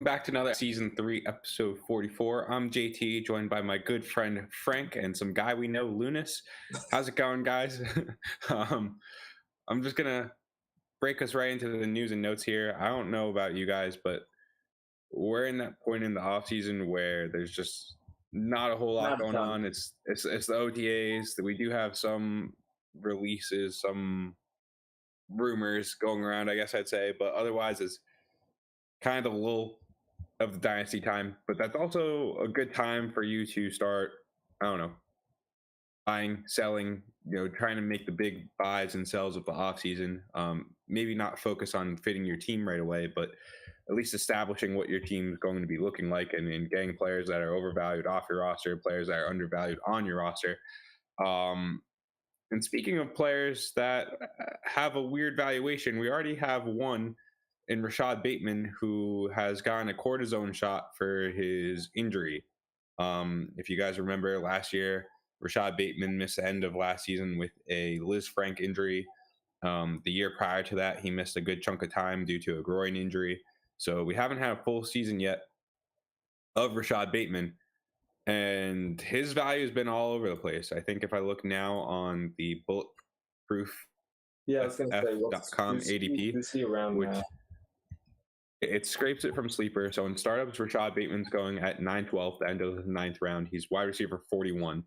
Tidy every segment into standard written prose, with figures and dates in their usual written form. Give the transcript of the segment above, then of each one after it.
Back to another season 3, episode 44. I'm JT, joined by my good friend Frank and some guy we know, Lounis. How's it going, guys? um, I'm just gonna break us right into the news and notes here. I don't know about you guys, but we're in that point in the off season where there's just not a whole lot Not a going ton. on. It's the OTAs that we do have some releases, some rumors going around, I guess I'd say, but otherwise it's kind of a lull of the dynasty time. But that's also a good time for you to start, I don't know, buying, selling, trying to make the big buys and sells of the off season. Maybe not focus on fitting your team right away, but at least establishing what your team is going to be looking like, and getting players that are overvalued off your roster, players that are undervalued on your roster. And speaking of players that have a weird valuation, we already have one in Rashad Bateman, who has gotten a cortisone shot for his injury. If you guys remember last year, Rashad Bateman missed the end of last season with a Liz Frank injury. The year prior to that, he missed a good chunk of time due to a groin injury. So we haven't had a full season yet of Rashad Bateman, and his value has been all over the place. I think if I look now on the Bulletproof Yeah, I was going to say, FF.com ADP, who's he around which now? it scrapes it from sleeper. So in startups, Rashad Bateman's going at 9-12, the end of the 9th round. He's wide receiver 41.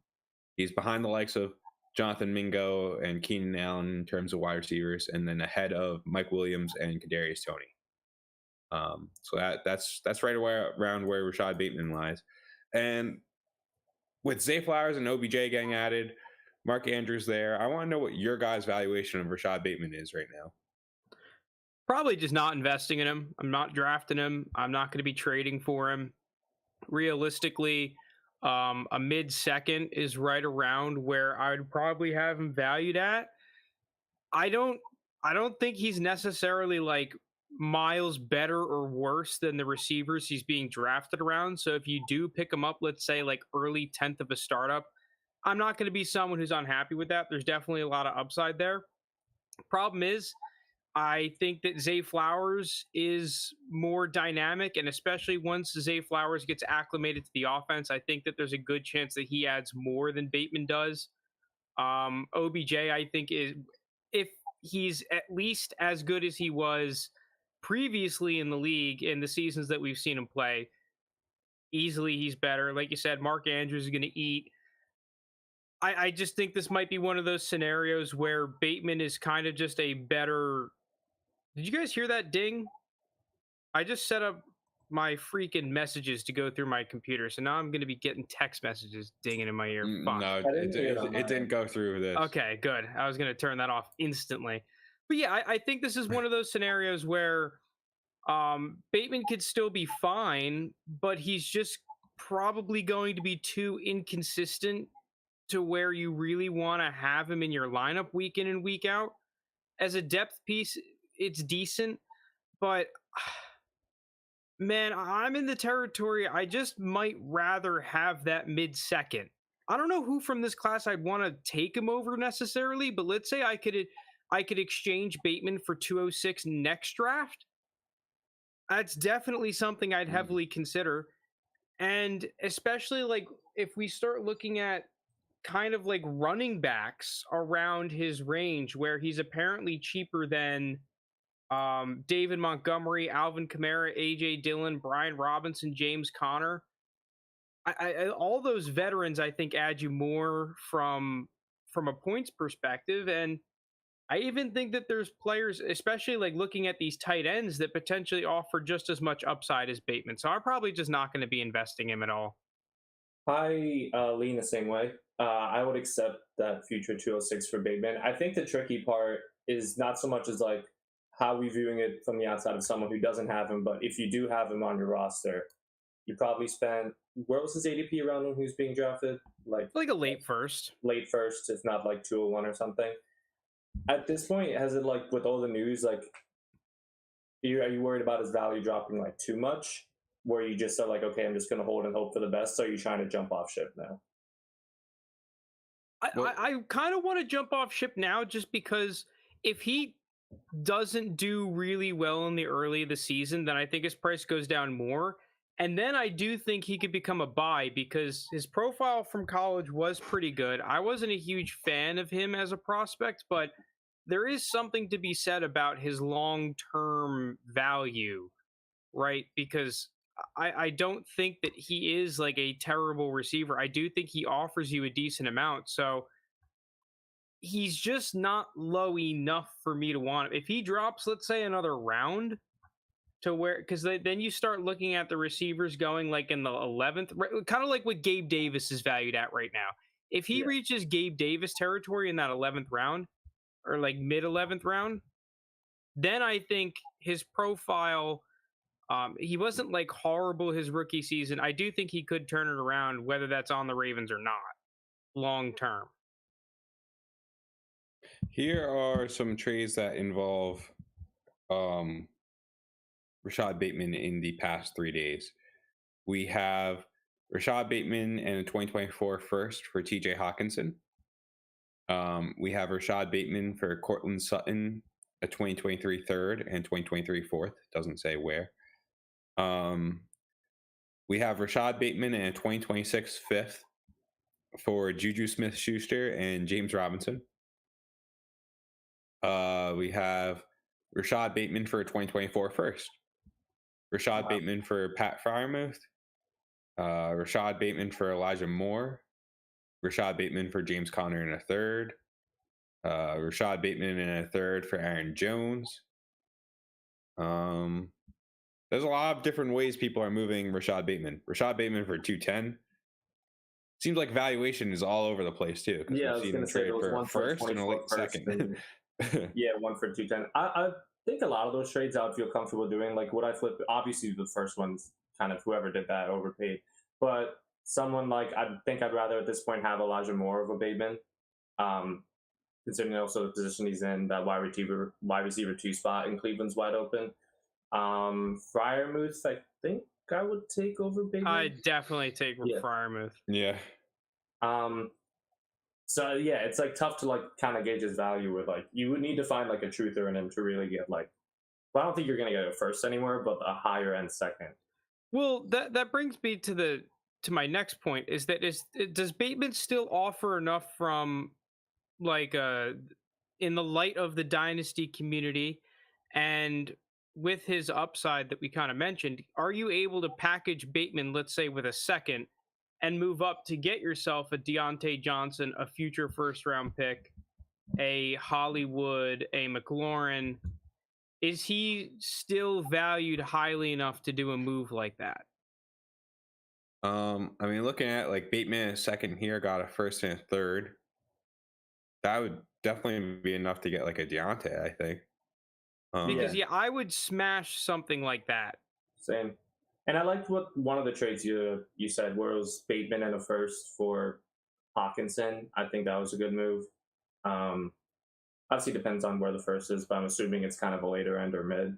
He's behind the likes of Jonathan Mingo and Keenan Allen in terms of wide receivers, and then ahead of Mike Williams and Kadarius Toney. So that's right around where Rashad Bateman lies. And with Zay Flowers and OBJ getting added, Mark Andrews there, I want to know what your guys' valuation of Rashad Bateman is right now. Probably just not investing in him. I'm not drafting him. I'm not going to be trading for him. Realistically, a mid-second is right around where I would probably have him valued at. I don't think he's necessarily like miles better or worse than the receivers he's being drafted around. So if you do pick him up, let's say like early 10th of a startup, I'm not going to be someone who's unhappy with that. There's definitely a lot of upside there. Problem is, I think that Zay Flowers is more dynamic, and especially once Zay Flowers gets acclimated to the offense, I think that there's a good chance that he adds more than Bateman does. OBJ, I think, is if he's at least as good as he was previously in the league in the seasons that we've seen him play, easily he's better. Like you said, Mark Andrews is going to eat. I just think this might be one of those scenarios where Bateman is kind of just a better. Did you guys hear that ding? I just set up my freaking messages to go through my computer, so now I'm going to be getting text messages dinging in my ear. No, it didn't go through this. Okay, good. I was going to turn that off instantly. But yeah, I think this is one of those scenarios where Bateman could still be fine, but he's just probably going to be too inconsistent to where you really want to have him in your lineup week in and week out. As a depth piece, it's decent, but man, I'm in the territory. I just might rather have that mid-second. I don't know who from this class I'd want to take him over necessarily, but let's say I could exchange Bateman for 206 next draft. That's definitely something I'd heavily consider. And especially like if we start looking at kind of like running backs around his range where he's apparently cheaper than David Montgomery, Alvin Kamara, AJ Dillon, Brian Robinson, James Conner. All those veterans, I think, add you more from a points perspective. And I even think that there's players, especially like looking at these tight ends, that potentially offer just as much upside as Bateman. So I'm probably just not going to be investing him at all. I lean the same way. I would accept that future 206 for Bateman. I think the tricky part is not so much as like how we viewing it from the outside of someone who doesn't have him, but if you do have him on your roster, you probably spend, where was his ADP around him who's being drafted? Like a late first, if not like 201 or something. At this point, has it like with all the news, like are you worried about his value dropping like too much? Where you just are like, okay, I'm just going to hold and hope for the best? So are you trying to jump off ship now? I kind of want to jump off ship now just because if he doesn't do really well in the early of the season, then I think his price goes down more. And then I do think he could become a buy because his profile from college was pretty good. I wasn't a huge fan of him as a prospect, but there is something to be said about his long-term value, right? Because I don't think that he is like a terrible receiver. I do think he offers you a decent amount. So he's just not low enough for me to want him. If he drops, let's say, another round to where, because then you start looking at the receivers going like in the 11th, kind of like what Gabe Davis is valued at right now. If he reaches Gabe Davis territory in that 11th round or like mid 11th round, then I think his profile, he wasn't like horrible his rookie season. I do think he could turn it around, whether that's on the Ravens or not, long term. Here are some trades that involve Rashad Bateman in the past 3 days. We have Rashad Bateman and a 2024 first for TJ Hawkinson. We have Rashad Bateman for Cortland Sutton, a 2023 third and 2023 fourth. Doesn't say where. We have Rashad Bateman and a 2026 fifth for Juju Smith-Schuster and James Robinson. We have Rashad Bateman for a 2024 first. Rashad Bateman for Pat Freiermuth. Rashad Bateman for Elijah Moore. Rashad Bateman for James Conner in a third. Rashad Bateman in a third for Aaron Jones. There's a lot of different ways people are moving Rashad Bateman. Rashad Bateman for 210. Seems like valuation is all over the place too. Yeah, I was going to say there was one for first and a late second. Yeah, one for 210. I think a lot of those trades I would feel comfortable doing. Like, would I flip? Obviously, the first one's kind of whoever did that overpaid. But someone like, I think I'd rather at this point have Elijah Moore over Bateman. Considering also the position he's in, that wide receiver 2 spot in Cleveland's wide open. Freiermuth, I think I would take over Bateman. I'd definitely take Freiermuth. Yeah. So yeah, it's like tough to like kind of gauge his value with like, you would need to find like a truther in him to really get like, well, I don't think you're gonna get a first anywhere, but a higher end second. Well, that brings me to my next point is that does Bateman still offer enough from like in the light of the dynasty community and with his upside that we kind of mentioned, are you able to package Bateman, let's say, with a second and move up to get yourself a Deontay Johnson, a future first round pick, a Hollywood, a McLaurin? Is he still valued highly enough to do a move like that? I mean, looking at like Bateman a second here, got a first and a third. That would definitely be enough to get like a Deontay, I think. Because I would smash something like that. Same. And I liked what one of the trades you said, where it was Bateman and a first for Hawkinson. I think that was a good move. Obviously depends on where the first is, but I'm assuming it's kind of a later end or mid.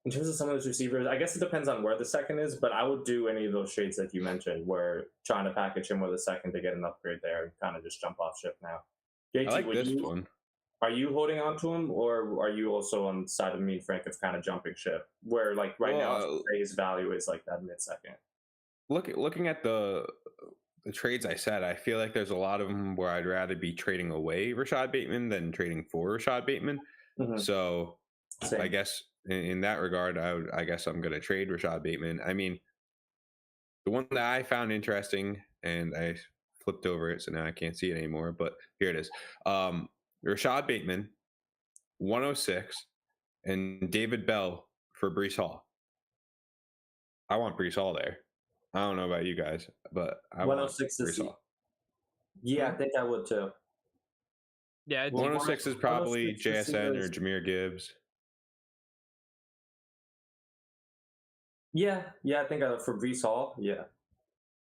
In terms of some of those receivers, I guess it depends on where the second is, but I would do any of those trades that you mentioned, where trying to package him with a second to get an upgrade there and kind of just jump off ship now. JT, I like this one. Are you holding on to him, or are you also on the side of me and Frank of kind of jumping ship, where like now his value is like that mid second? Looking at the trades I said, I feel like there's a lot of them where I'd rather be trading away Rashad Bateman than trading for Rashad Bateman. Mm-hmm. So same. I guess in that regard, I guess I'm going to trade Rashad Bateman. I mean, the one that I found interesting, and I flipped over it, so now I can't see it anymore, but here it is. Rashad Bateman, 106, and David Bell for Breece Hall. I want Breece Hall there. I don't know about you guys, but I 106 want Breece Hall. Yeah, I think I would too. Yeah, 106 is probably JSN or Jahmyr Gibbs. Yeah, I think for Breece Hall, yeah.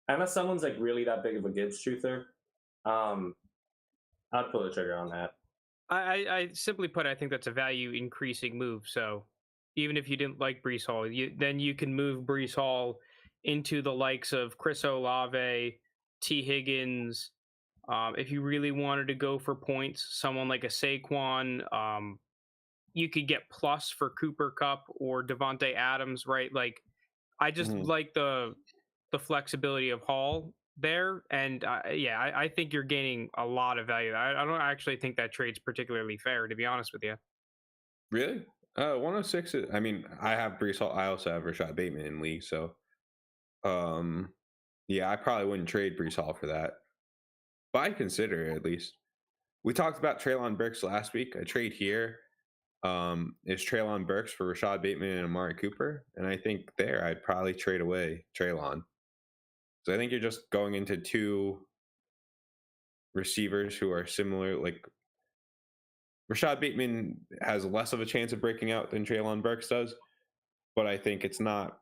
Unless someone's like really that big of a Gibbs truther, I'd pull the trigger on that. I simply put, I think that's a value increasing move. So even if you didn't like Breece Hall, then you can move Breece Hall into the likes of Chris Olave, T. Higgins, If you really wanted to go for points, someone like a Saquon, you could get plus for Cooper Cup or Devontae Adams, right? Like, I just like the flexibility of Hall there, and I think you're gaining a lot of value. I don't actually think that trade's particularly fair, to be honest with you. Really? 106. I mean, I have Brees Hall. I also have Rashad Bateman in league, so yeah, I probably wouldn't trade Brees Hall for that, but I'd consider it at least. We talked about Treylon Burks last week. A trade here is Treylon Burks for Rashad Bateman and Amari Cooper, and I think there I'd probably trade away Treylon. So I think you're just going into two receivers who are similar. Like, Rashad Bateman has less of a chance of breaking out than Treylon Burks does, but I think it's not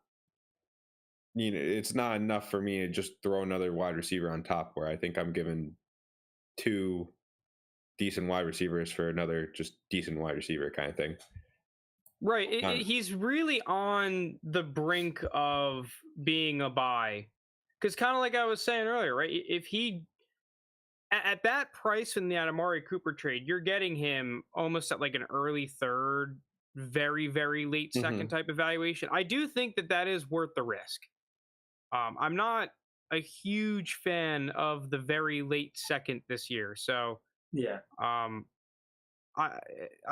enough for me to just throw another wide receiver on top, where I think I'm giving two decent wide receivers for another just decent wide receiver kind of thing. Right. He's really on the brink of being a buy. Because kind of like I was saying earlier, right? If he, at that price in the Amari Cooper trade, you're getting him almost at like an early third, very, very late second type evaluation. I do think that is worth the risk. I'm not a huge fan of the very late second this year. So, yeah. I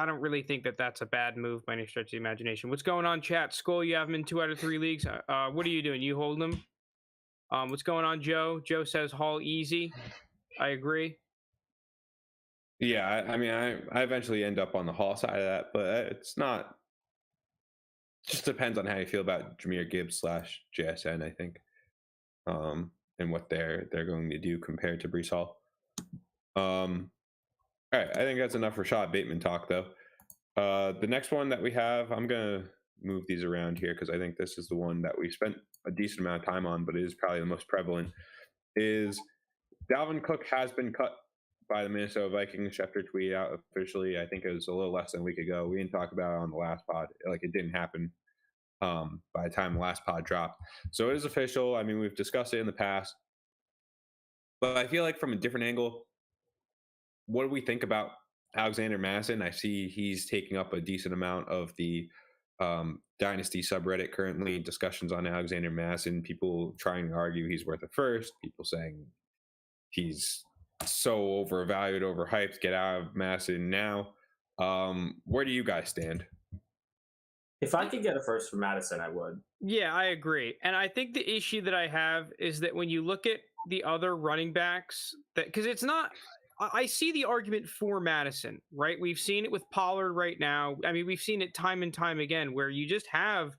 don't really think that's a bad move by any stretch of the imagination. What's going on, chat? Skull, you have him in 2 out of 3 leagues. What are you doing? You holding him? What's going on, Joe? Joe says Hall easy. I agree. Yeah, I mean, I eventually end up on the Hall side of that, but it's not. Just depends on how you feel about Jahmyr Gibbs / JSN, I think, and what they're going to do compared to Brees Hall. All right, I think that's enough Rashad Bateman talk, though. The next one that we have, I'm going to move these around here because I think this is the one that we spent a decent amount of time on, but it is probably the most prevalent, is Dalvin Cook has been cut by the Minnesota Vikings. Schefter tweeted out officially, I think it was a little less than a week ago. We didn't talk about it on the last pod. Like, it didn't happen by the time the last pod dropped. So it is official. I mean, we've discussed it in the past. But I feel like from a different angle, what do we think about Alexander Mattison? I see he's taking up a decent amount of the Dynasty subreddit currently. Discussions on Alexander Mattison, people trying to argue he's worth a first, people saying he's so overvalued, overhyped, get out of Mattison now. Where do you guys stand? If I could get a first for Mattison, I would. Yeah, I agree. And I think the issue that I have is that when you look at the other running backs, that because it's not, I see the argument for Mattison, right? We've seen it with Pollard right now. I mean, we've seen it time and time again where you just have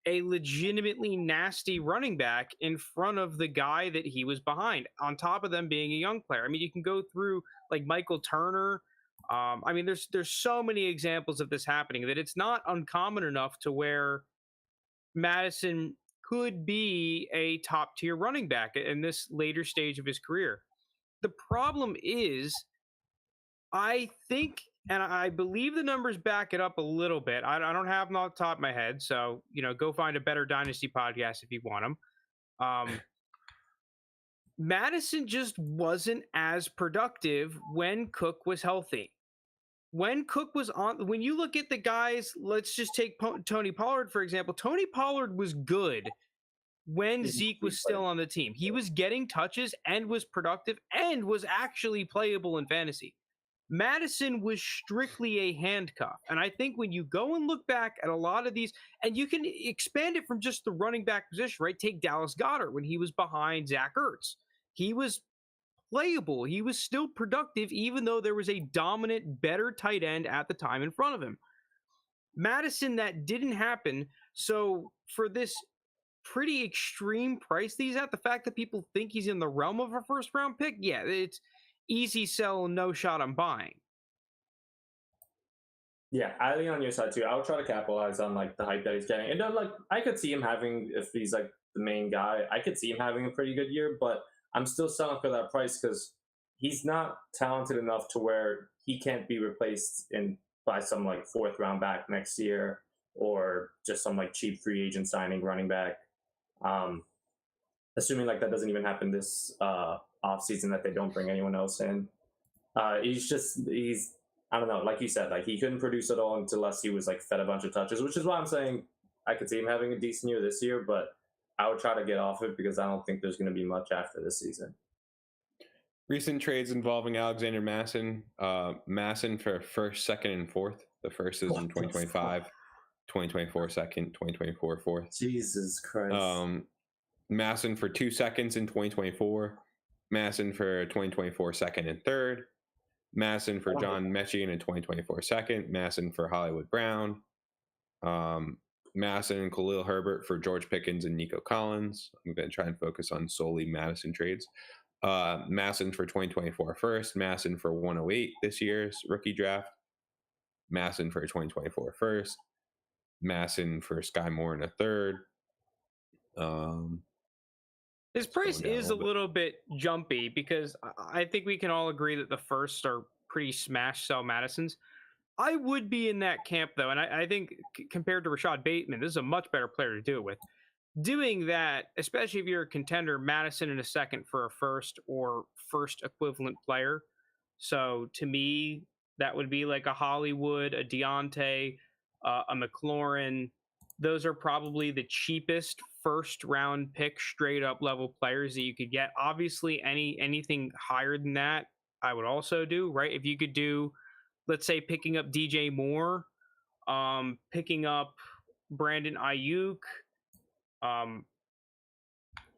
a legitimately nasty running back in front of the guy that he was behind, on top of them being a young player. I mean, you can go through like Michael Turner. I mean, there's so many examples of this happening that it's not uncommon enough to where Mattison could be a top tier running back in this later stage of his career. The problem is, I think, and I believe the numbers back it up a little bit. I don't have them off the top of my head, so go find a better Dynasty podcast if you want them. Mattison just wasn't as productive when Cook was healthy. When Cook was on, when you look at the guys, let's just take Tony Pollard, for example. Tony Pollard was good when Zeke was still on the team. He was getting touches and was productive and was actually playable in fantasy. Mattison was strictly a handcuff. And I think when you go and look back at a lot of these, and you can expand it from just the running back position, right? Take Dallas Goedert when he was behind Zach Ertz. He was playable. He was still productive, even though there was a dominant, better tight end at the time in front of him. Mattison, that didn't happen. So for this pretty extreme price that he's at, the fact that people think he's in the realm of a first round pick, yeah, it's easy sell, no shot on buying. Yeah, I lean on your side too. I would try to capitalize on like the hype that he's getting. And then like I could see him having, if he's like the main guy, I could see him having a pretty good year, but I'm still selling for that price because he's not talented enough to where he can't be replaced by some like 4th round back next year or just some like cheap free agent signing running back. assuming like that doesn't even happen this offseason, that they don't bring anyone else in. He's I don't know, like you said, like he couldn't produce at all unless he was like fed a bunch of touches, which is why I'm saying I could see him having a decent year this year, but I would try to get off it because I don't think there's going to be much after this season. Recent trades involving Alexander Mattison. Mattison for first, second, and fourth. The first is in 2025, 2024 second, 2024 fourth. Jesus Christ. Mattison for 2 seconds in 2024. Mattison for 2024 second and third. Mattison for John Mechie in 2024 second. Mattison for Hollywood Brown. Mattison and Khalil Herbert for George Pickens and Nico Collins. I'm going to try and focus on solely Mattison trades. Mattison for 2024 first. Mattison for 108 this year's rookie draft. Mattison for 2024 first. Mattison for Sky Moore in a third. His price is a little bit jumpy because I think we can all agree that the first are pretty smash sell Mattisons. I would be in that camp though, and I think compared to Rashad Bateman, this is a much better player to do it with. Doing that, especially if you're a contender, Mattison in a second for a first or first equivalent player. So to me, that would be like a Hollywood, a Deontay, a McLaurin. Those are probably the cheapest first round pick straight up level players that you could get. Obviously, anything higher than that, I would also do, right? If you could do, let's say, picking up DJ Moore, picking up Brandon Ayuk,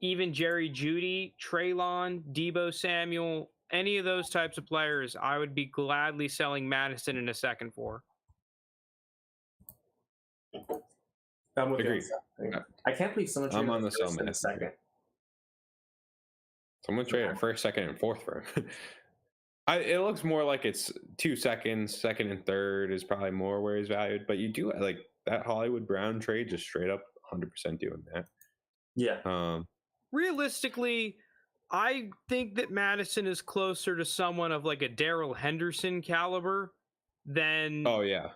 even Jerry Jeudy, Treylon, Deebo Samuel, any of those types of players, I would be gladly selling Mattison in a second for. I'm with you. I can't believe someone traded on the sell in a second. Someone traded first, second, and fourth for him. It looks more like it's 2 seconds. Second and third is probably more where he's valued. But you do like that Hollywood Brown trade, just straight up 100% doing that. Yeah. Realistically, I think that Mattison is closer to someone of like a Darrell Henderson caliber than. Oh yeah.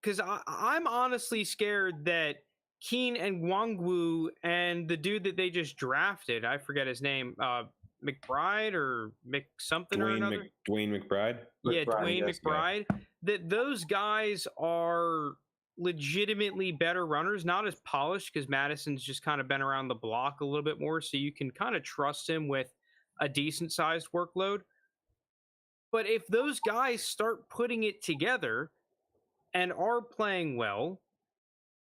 Because I'm honestly scared that Keen and Nwangwu and the dude that they just drafted, I forget his name, McBride or McSomething or another. Dwayne McBride? Yeah, Dwayne McBride. That those guys are legitimately better runners, not as polished because Mattison's just kind of been around the block a little bit more, so you can kind of trust him with a decent sized workload. But if those guys start putting it together and are playing well,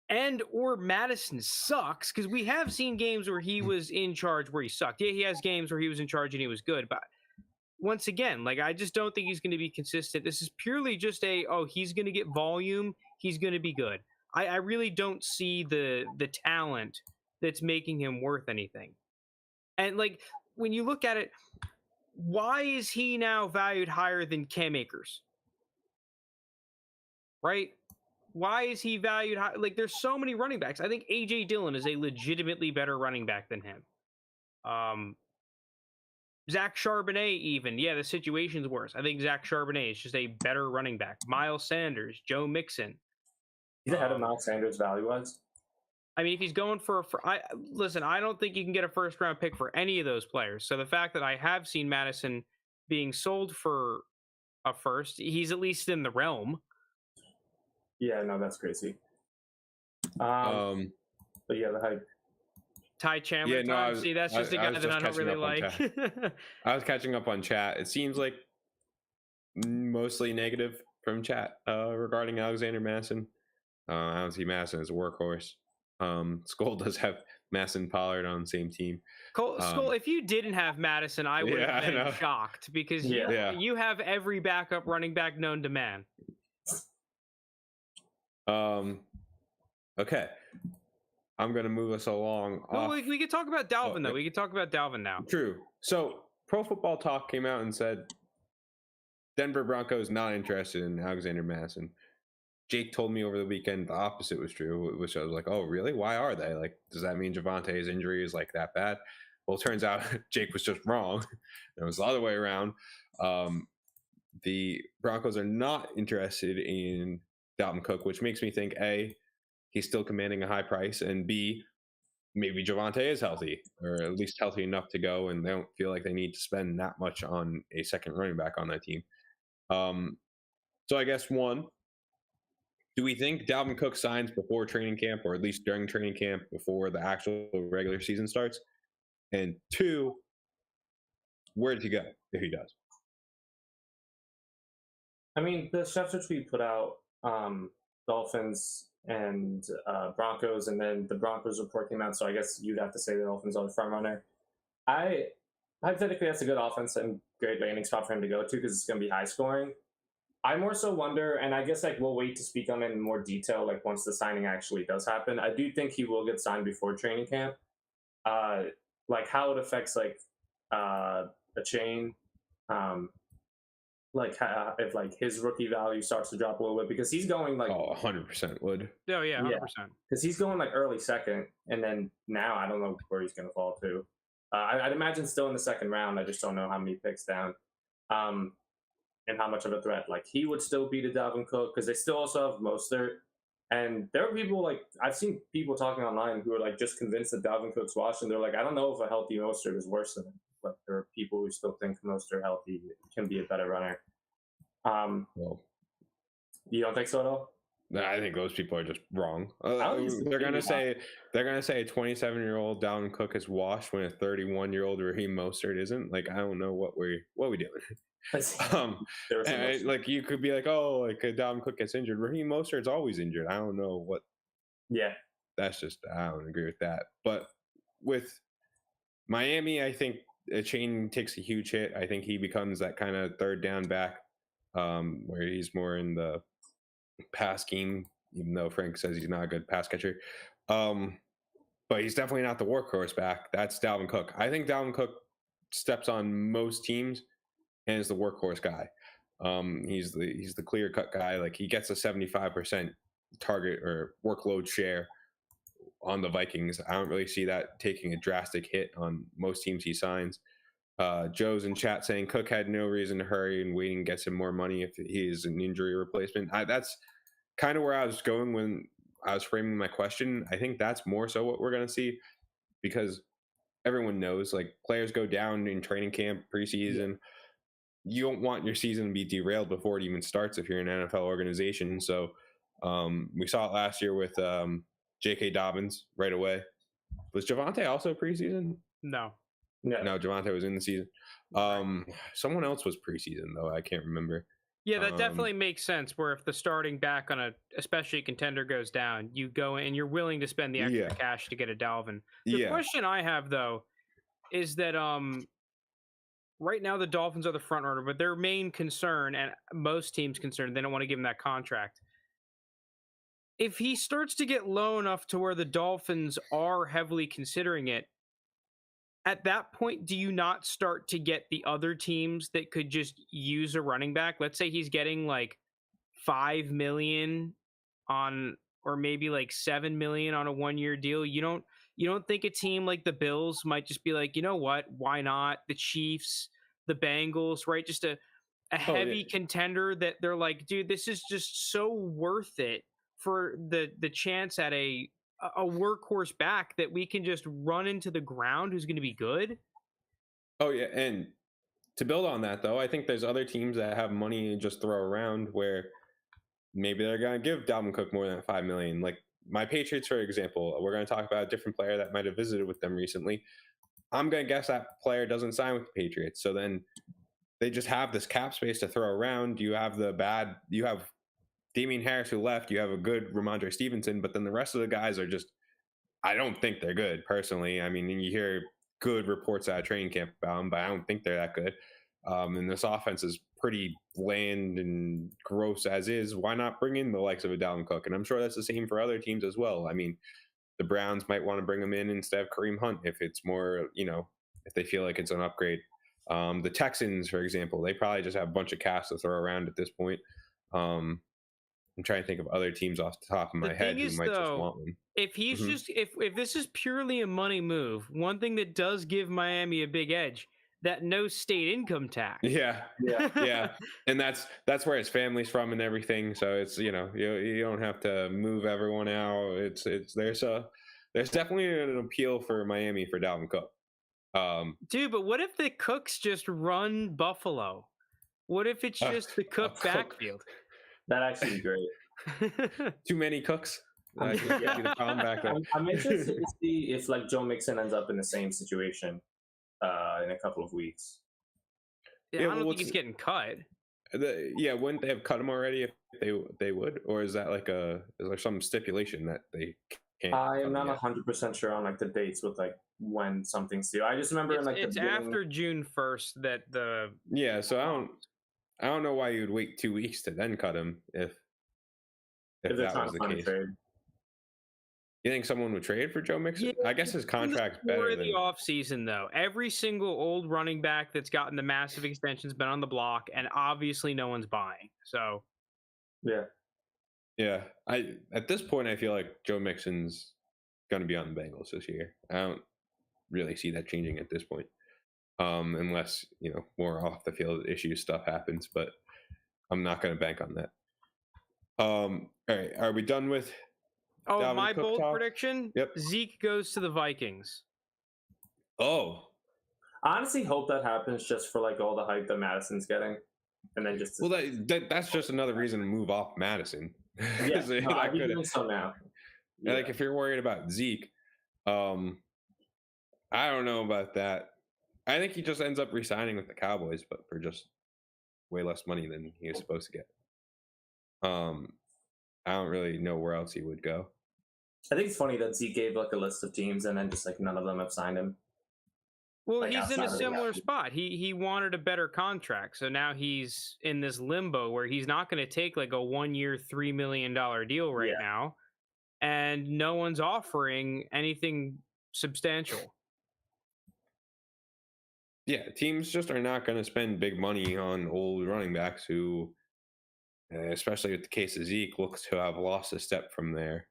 and or Mattison sucks, because we have seen games where he was in charge where he sucked. Yeah, he has games where he was in charge and he was good, but once again, like I just don't think he's going to be consistent. This is purely just he's going to get volume, he's going to be good. I really don't see the talent that's making him worth anything. And like when you look at it, why is he now valued higher than Cam Akers? Right? Why is he valued high? Like, there's so many running backs. I think A.J. Dillon is a legitimately better running back than him. Zach Charbonnet, even. Yeah, the situation's worse. I think Zach Charbonnet is just a better running back. Miles Sanders, Joe Mixon. He's ahead of Miles Sanders value-wise. I mean, if he's going listen, I don't think you can get a first-round pick for any of those players. So the fact that I have seen Mattison being sold for a first, he's at least in the realm. Yeah, no, that's crazy. But yeah, the hype. Ty Chandler. Yeah, no, see, that's just a guy that I don't really like. I was catching up on chat. It seems like mostly negative from chat regarding Alexander Mattison. I don't see Mattison as a workhorse. Skull does have Mattison Pollard on the same team. Skull, if you didn't have Mattison, I would have been shocked because you have every backup running back known to man. Okay. I'm going to move us along. Well, we could talk about Dalvin, though. We could talk about Dalvin now. True. So, Pro Football Talk came out and said Denver Broncos not interested in Alexander Mattison. Jake told me over the weekend the opposite was true, which I was like, oh, really? Why are they? Like, does that mean Javonte's injury is like that bad? Well, it turns out Jake was just wrong. It was the other way around. The Broncos are not interested in Dalvin Cook, which makes me think, A, he's still commanding a high price, and B, maybe Javonte is healthy, or at least healthy enough to go, and they don't feel like they need to spend that much on a second running back on that team. So I guess one, do we think Dalvin Cook signs before training camp, or at least during training camp before the actual regular season starts? And two, where did he go if he does? I mean, the Schefter tweet put out Dolphins and Broncos, and then the Broncos report came out, so I guess you'd have to say the Dolphins are the front runner. Hypothetically, that's a good offense and great landing spot for him to go to because it's going to be high scoring. I more so wonder, and I guess like we'll wait to speak on it in more detail, like once the signing actually does happen. I do think he will get signed before training camp. Like how it affects like a chain, like if like his rookie value starts to drop a little bit because he's going like 100% would. Oh yeah, 100%. Because he's going like early second, and then now I don't know where he's going to fall to. I'd imagine still in the second round. I just don't know how many picks down. And how much of a threat like he would still be to Dalvin Cook because they still also have Mostert. And there are people like I've seen people talking online who are like just convinced that Dalvin Cook's washed, and they're like, I don't know if a healthy Mostert is worse than him. But there are people who still think Mostert healthy can be a better runner. Well, you don't think so at all? I think those people are just wrong. They're gonna say a 27-year-old Dalvin Cook is washed when a 31-year-old Raheem Mostert isn't. Like I don't know what we doing. Like you could be like, oh, like Dalvin Cook gets injured. Raheem Mostert's always injured. I don't know what. Yeah, that's just I don't agree with that. But with Miami, I think a chain takes a huge hit. I think he becomes that kind of third down back, where he's more in the pass scheme. Even though Frank says he's not a good pass catcher, but he's definitely not the workhorse back. That's Dalvin Cook. I think Dalvin Cook steps on most teams and is the workhorse guy. He's the clear cut guy. Like he gets a 75% target or workload share on the Vikings. I don't really see that taking a drastic hit on most teams he signs. Joe's in chat saying Cook had no reason to hurry, and waiting gets him more money if he is an injury replacement. That's kind of where I was going when I was framing my question. I think that's more so what we're going to see because everyone knows like players go down in training camp, preseason. Yeah. You don't want your season to be derailed before it even starts if you're an NFL organization. So we saw it last year with J.K. Dobbins right away. Was Javonte also preseason? No, Javonte was in the season. Someone else was preseason, though. I can't remember. Yeah, that definitely makes sense, where if the starting back on especially a contender goes down, you go and you're willing to spend the extra cash to get a Dalvin. The question I have, though, is that right now the Dolphins are the front runner, but their main concern, and most teams' concern, they don't want to give him that contract. If he starts to get low enough to where the Dolphins are heavily considering it, at that point, do you not start to get the other teams that could just use a running back? Let's say he's getting like $5 million on, or maybe like $7 million on a 1-year deal. You don't think a team like the Bills might just be like, you know what? Why not? The Chiefs, the Bengals, right? Just a heavy contender that they're like, dude, this is just so worth it for the chance at a workhorse back that we can just run into the ground who's going to be good. Oh yeah, and to build on that though, I think there's other teams that have money to just throw around where maybe they're going to give Dalvin Cook more than $5 million. Like my Patriots, for example, we're going to talk about a different player that might have visited with them recently. I'm going to guess that player doesn't sign with the Patriots. So then they just have this cap space to throw around. You have Damian Harris who left. You have a good Ramondre Stevenson, but then the rest of the guys are just, I don't think they're good personally. I mean, you hear good reports out of training camp about them, but I don't think they're that good. And this offense is pretty bland and gross as is. Why not bring in the likes of a Dalvin Cook? And I'm sure that's the same for other teams as well. I mean, the Browns might want to bring him in instead of Kareem Hunt if it's more, if they feel like it's an upgrade. The Texans, for example, they probably just have a bunch of cash to throw around at this point. I'm trying to think of other teams off the top of my head who might just want one. If he's just if this is purely a money move, one thing that does give Miami a big edge, that no state income tax. Yeah. And that's where his family's from and everything. So it's you don't have to move everyone out. It's there's a there's definitely an appeal for Miami for Dalvin Cook. Dude, but what if the Cooks just run Buffalo? What if it's just the Cook backfield? That'd actually be great. Too many Cooks. I'm interested to see if like Joe Mixon ends up in the same situation in a couple of weeks. I don't think he's getting cut. Wouldn't they have cut him already if they would, or is that like is there some stipulation that they can't? I am not 100% sure on like the dates with like when something's due. I just remember it's after June 1st that the So I don't know why you would wait 2 weeks to then cut him if that was the case. You think someone would trade for Joe Mixon? Yeah, I guess his contract's better than the offseason, though. Every single old running back that's gotten the massive extension's been on the block, and obviously no one's buying. So, yeah. At this point, I feel like Joe Mixon's going to be on the Bengals this year. I don't really see that changing at this point, unless more off the field issue stuff happens. But I'm not going to bank on that. All right, are we done with? Dalvin my Cook bold talk? Prediction? Yep. Zeke goes to the Vikings. Oh. I honestly hope that happens just for like all the hype that Mattison's getting. And then just that's just another reason to move off Mattison. Yeah, I'd be doing so now. Yeah. Like if you're worried about Zeke, I don't know about that. I think he just ends up re-signing with the Cowboys, but for just way less money than he was supposed to get. I don't really know where else he would go. I think it's funny that Zeke gave like a list of teams and then just like none of them have signed him. Well, like, he's in a similar spot. He wanted a better contract, so now he's in this limbo where he's not going to take like a 1-year, $3 million deal right now, and no one's offering anything substantial. Yeah, teams just are not going to spend big money on old running backs who, especially with the case of Zeke, looks to have lost a step from there.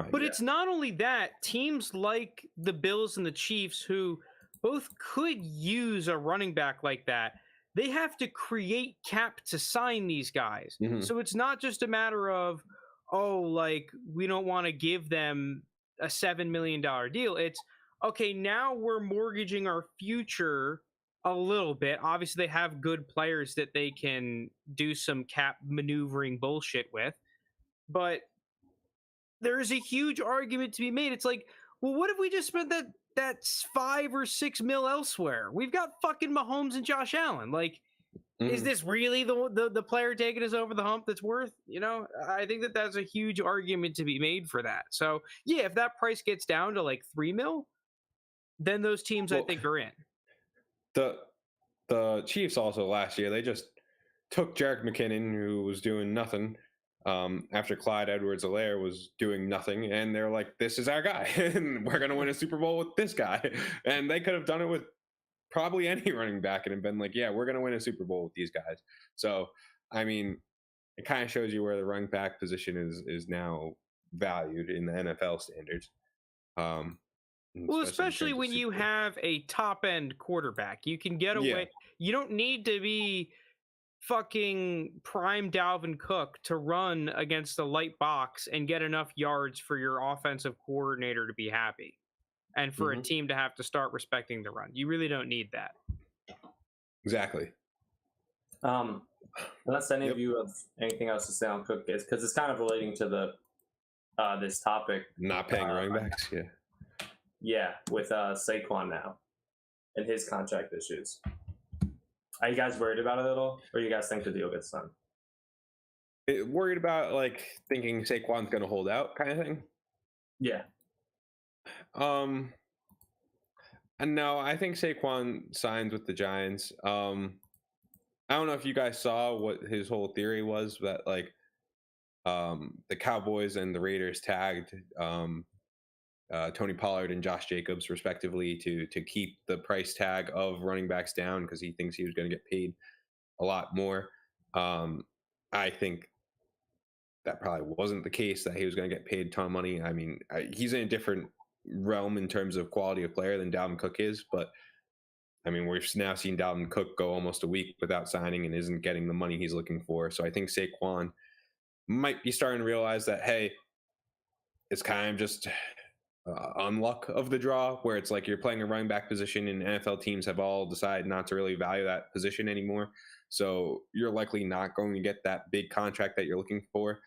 But it's not only that. Teams like the Bills and the Chiefs, who both could use a running back like that, they have to create cap to sign these guys. Mm-hmm. So it's not just a matter of, we don't want to give them a $7 million deal. It's, okay, now we're mortgaging our future a little bit. Obviously, they have good players that they can do some cap maneuvering bullshit with. But there's a huge argument to be made. It's like, well, what if we just spent that $5 or $6 mil elsewhere? We've got fucking Mahomes and Josh Allen. Like, is this really the player taking us over the hump that's worth? I think that's a huge argument to be made for that. So, yeah, if that price gets down to like $3 mil, then those teams I think are in. The Chiefs also last year, they just took Jerick McKinnon, who was doing nothing, after Clyde Edwards-Helaire was doing nothing, and they're like, this is our guy, and we're going to win a Super Bowl with this guy. And they could have done it with probably any running back and have been like, yeah, we're going to win a Super Bowl with these guys. So, I mean, it kind of shows you where the running back position is now valued in the NFL standards. Well, especially when you have a top-end quarterback. You can get away. Yeah. You don't need to be fucking prime Dalvin Cook to run against the light box and get enough yards for your offensive coordinator to be happy and for a team to have to start respecting the run. You really don't need that. Exactly. Unless any of you have anything else to say on Cook, because it's kind of relating to the this topic. Not paying running backs, yeah. Yeah, with Saquon now and his contract issues. Are you guys worried about it at all? Or you guys think the deal gets done? Worried about, like, thinking Saquon's going to hold out kind of thing? Yeah. And no, I think Saquon signs with the Giants. I don't know if you guys saw what his whole theory was, that, like, the Cowboys and the Raiders tagged Tony Pollard and Josh Jacobs, respectively, to keep the price tag of running backs down because he thinks he was going to get paid a lot more. I think that probably wasn't the case, that he was going to get paid a ton of money. I mean, he's in a different realm in terms of quality of player than Dalvin Cook is, but I mean, we've now seen Dalvin Cook go almost a week without signing and isn't getting the money he's looking for. So I think Saquon might be starting to realize that, hey, it's kind of just unluck of the draw, where it's like you're playing a running back position, and NFL teams have all decided not to really value that position anymore. So you're likely not going to get that big contract that you're looking for.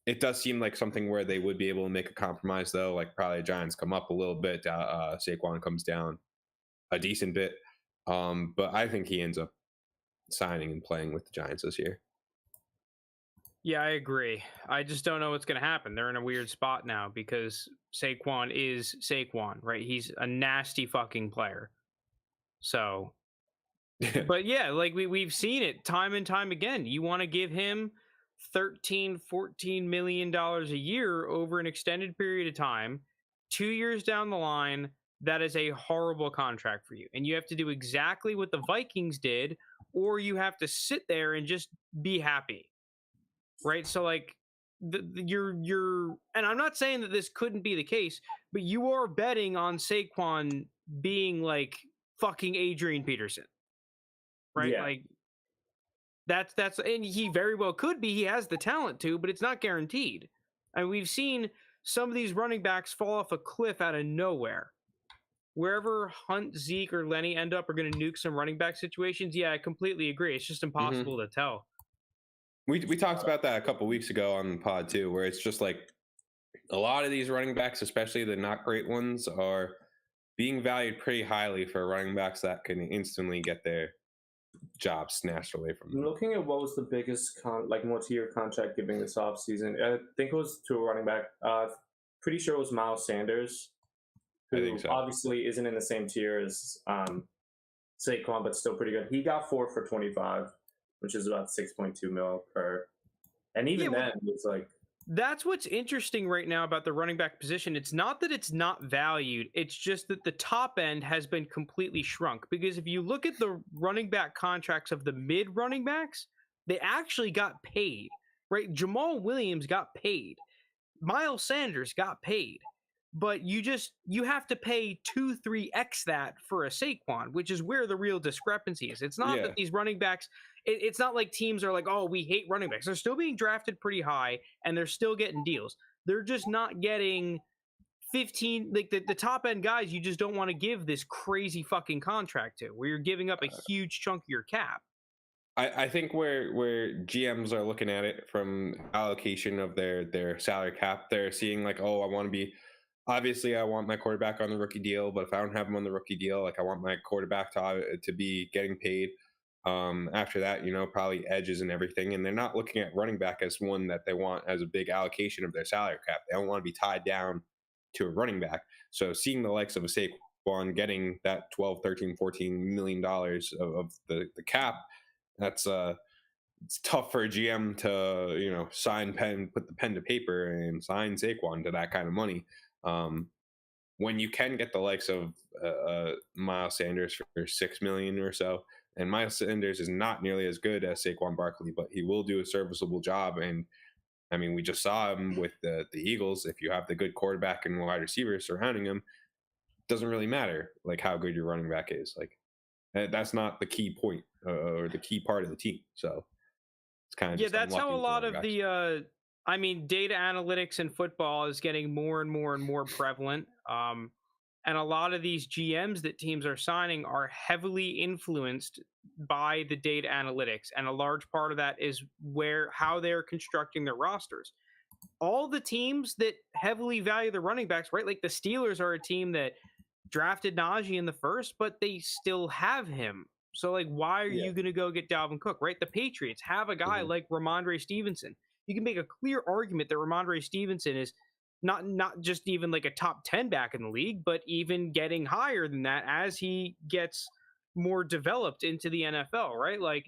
It does seem like something where they would be able to make a compromise, though. Like probably Giants come up a little bit, Saquon comes down a decent bit, but I think he ends up signing and playing with the Giants this year. Yeah, I agree. I just don't know what's going to happen. They're in a weird spot now because Saquon is Saquon, right? He's a nasty fucking player. So, but yeah, like we've seen it time and time again. You want to give him $13-14 million a year over an extended period of time, 2 years down the line. That is a horrible contract for you. And you have to do exactly what the Vikings did, or you have to sit there and just be happy. Right. So like you're and I'm not saying that this couldn't be the case, but you are betting on Saquon being like fucking Adrian Peterson. Right. Yeah. Like that's and he very well could be. He has the talent to, but it's not guaranteed. And we've seen some of these running backs fall off a cliff out of nowhere. Wherever Hunt, Zeke, or Lenny end up are going to nuke some running back situations. Yeah, I completely agree. It's just impossible to tell. We talked about that a couple weeks ago on the pod too, where it's just like a lot of these running backs, especially the not great ones, are being valued pretty highly for running backs that can instantly get their job snatched away from them. Looking at what was the biggest multi-year contract giving this offseason, I think it was to a running back. Pretty sure it was Miles Sanders, who obviously isn't in the same tier as Saquon, but still pretty good. He got 4 for 25. Which is about 6.2 mil per. And even then, it's like... That's what's interesting right now about the running back position. It's not that it's not valued. It's just that the top end has been completely shrunk. Because if you look at the running back contracts of the mid running backs, they actually got paid, right? Jamal Williams got paid. Miles Sanders got paid. But you have to pay 2-3x that for a Saquon, which is where the real discrepancy is. It's not that these running backs, it's not like teams are like, oh, we hate running backs. They're still being drafted pretty high and they're still getting deals. They're just not getting 15, like the top end guys you just don't want to give this crazy fucking contract to, where you're giving up a huge chunk of your cap. I think where GMs are looking at it from allocation of their salary cap, they're seeing like, oh, obviously, I want my quarterback on the rookie deal, but if I don't have him on the rookie deal, like I want my quarterback to be getting paid. After that, probably edges and everything. And they're not looking at running back as one that they want as a big allocation of their salary cap. They don't want to be tied down to a running back. So seeing the likes of a Saquon getting that $12, $13, $14 million of the cap, that's it's tough for a GM to put the pen to paper and sign Saquon to that kind of money. When you can get the likes of Miles Sanders for $6 million or so, and Miles Sanders is not nearly as good as Saquon Barkley, but he will do a serviceable job. And I mean, we just saw him with the Eagles. If you have the good quarterback and wide receiver surrounding him, it doesn't really matter like how good your running back is. Like that's not the key point or the key part of the team. So it's kind of that's how a lot of the data analytics in football is getting more and more and more prevalent. And a lot of these GMs that teams are signing are heavily influenced by the data analytics. And a large part of that is how they're constructing their rosters. All the teams that heavily value the running backs, right? Like the Steelers are a team that drafted Najee in the first, but they still have him. So like, why are you going to go get Dalvin Cook, right? The Patriots have a guy like Ramondre Stevenson. You can make a clear argument that Ramondre Stevenson is not just even like a top 10 back in the league, but even getting higher than that as he gets more developed into the NFL, right? Like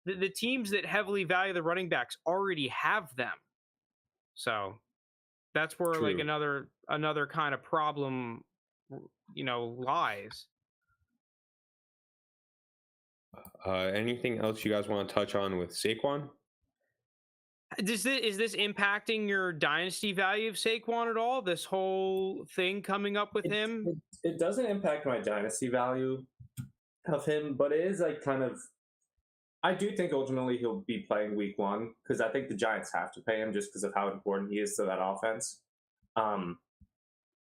the teams that heavily value the running backs already have them. So that's where like another kind of problem, lies. Anything else you guys want to touch on with Saquon? Is this impacting your dynasty value of Saquon at all? This whole thing coming up with him? It doesn't impact my dynasty value of him, but it is like kind of. I do think ultimately he'll be playing week 1 because I think the Giants have to pay him just because of how important he is to that offense.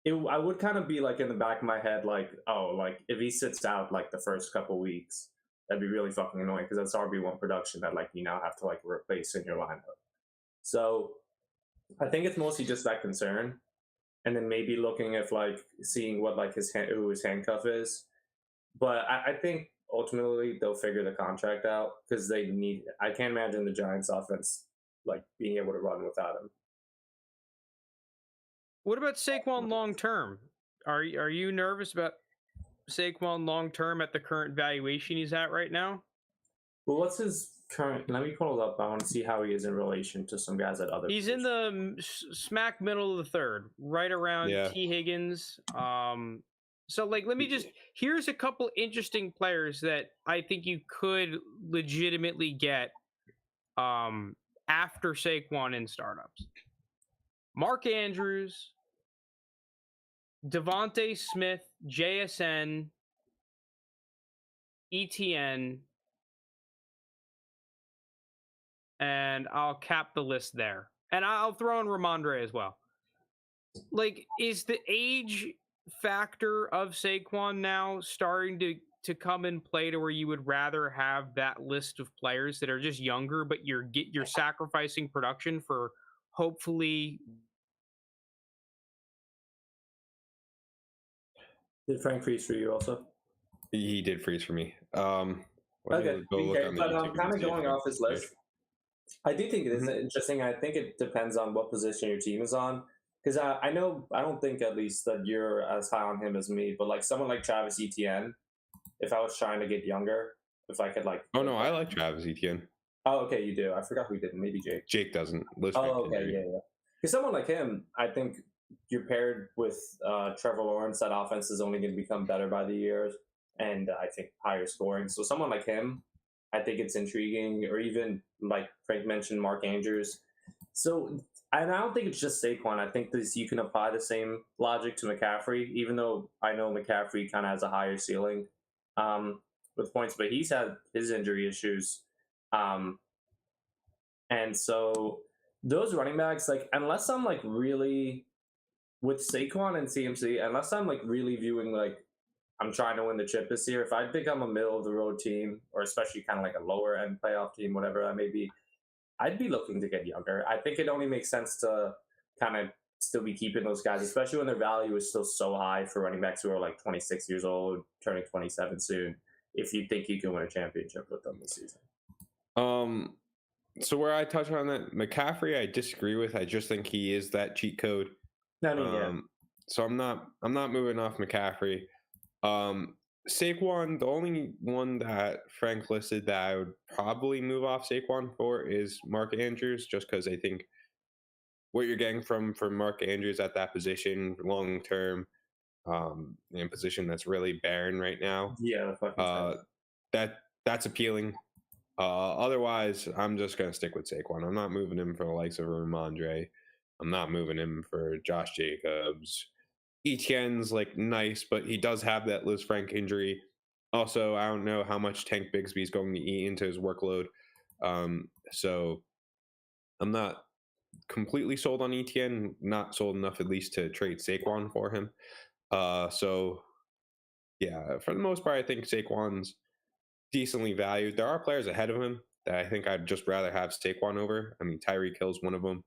I would kind of be like in the back of my head, like, oh, like if he sits out like the first couple weeks, that'd be really fucking annoying because that's RB1 production that like you now have to like replace in your lineup. So I think it's mostly just that concern, and then maybe looking at like seeing what like who his handcuff is. But I think ultimately they'll figure the contract out because they need. I can't imagine the Giants' offense like being able to run without him. What about Saquon long term? Are you nervous about Saquon long term at the current valuation he's at right now? Well, what's his current? Let me pull it up. I want to see how he is in relation to some guys at other. He's positions. in the smack middle of the third, right around T. Higgins. So like, let me just. Here's a couple interesting players that I think you could legitimately get after Saquon in startups. Mark Andrews, Devontae Smith, JSN, ETN, and I'll cap the list there. And I'll throw in Ramondre as well. Like, is the age factor of Saquon now starting to come in play to where you would rather have that list of players that are just younger, but you're sacrificing production for hopefully. Did Frank freeze for you also? He did freeze for me. Okay, but kind of going off his list, I do think it is interesting. I think it depends on what position your team is on. Because I don't think at least that you're as high on him as me, but like someone like Travis Etienne, if I was trying to get younger, if I could like. Oh no, I like Travis Etienne. Oh, okay, you do. I forgot who didn't. Maybe Jake. Jake doesn't. Okay, yeah. Because someone like him, I think you're paired with Trevor Lawrence. That offense is only going to become better by the years, and I think higher scoring. So someone like him, I think it's intriguing. Or even like Frank mentioned, Mark Andrews. So. And I don't think it's just Saquon. I think you can apply the same logic to McCaffrey, even though I know McCaffrey kind of has a higher ceiling with points, but he's had his injury issues. And so those running backs, like, unless I'm like really with Saquon and CMC, unless I'm like really viewing like I'm trying to win the chip this year, if I become a middle of the road team, or especially kind of like a lower end playoff team, whatever that may be, I'd be looking to get younger. I think it only makes sense to kind of still be keeping those guys, especially when their value is still so high for running backs who are like 26 years old, turning 27 soon, if you think you can win a championship with them this season. So where I touch on that, McCaffrey, I disagree with. I just think he is that cheat code. So I'm not moving off McCaffrey. Saquon, the only one that Frank listed that I would probably move off Saquon for is Mark Andrews, just because I think what you're getting from Mark Andrews at that position long term, in a position that's really barren right now. Yeah, that's appealing. Otherwise, I'm just gonna stick with Saquon. I'm not moving him for the likes of Ramondre. I'm not moving him for Josh Jacobs. Etienne's like nice, but he does have that Liz Frank injury. Also, I don't know how much Tank Bigsby is going to eat into his workload. So I'm not completely sold on Etienne, not sold enough at least to trade Saquon for him. So yeah, for the most part, I think Saquon's decently valued. There are players ahead of him that I think I'd just rather have Saquon over. I mean, Tyreek Hill's one of them.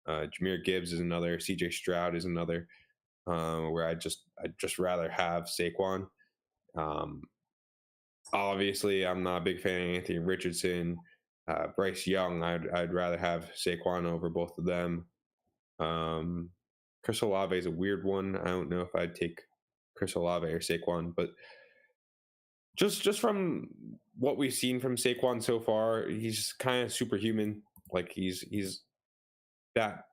Jahmyr Gibbs is another. CJ Stroud is another. Where I'd just rather have Saquon. Obviously, I'm not a big fan of Anthony Richardson, Bryce Young. I'd rather have Saquon over both of them. Chris Olave is a weird one. I don't know if I'd take Chris Olave or Saquon, but just from what we've seen from Saquon so far, he's kind of superhuman. Like he's that.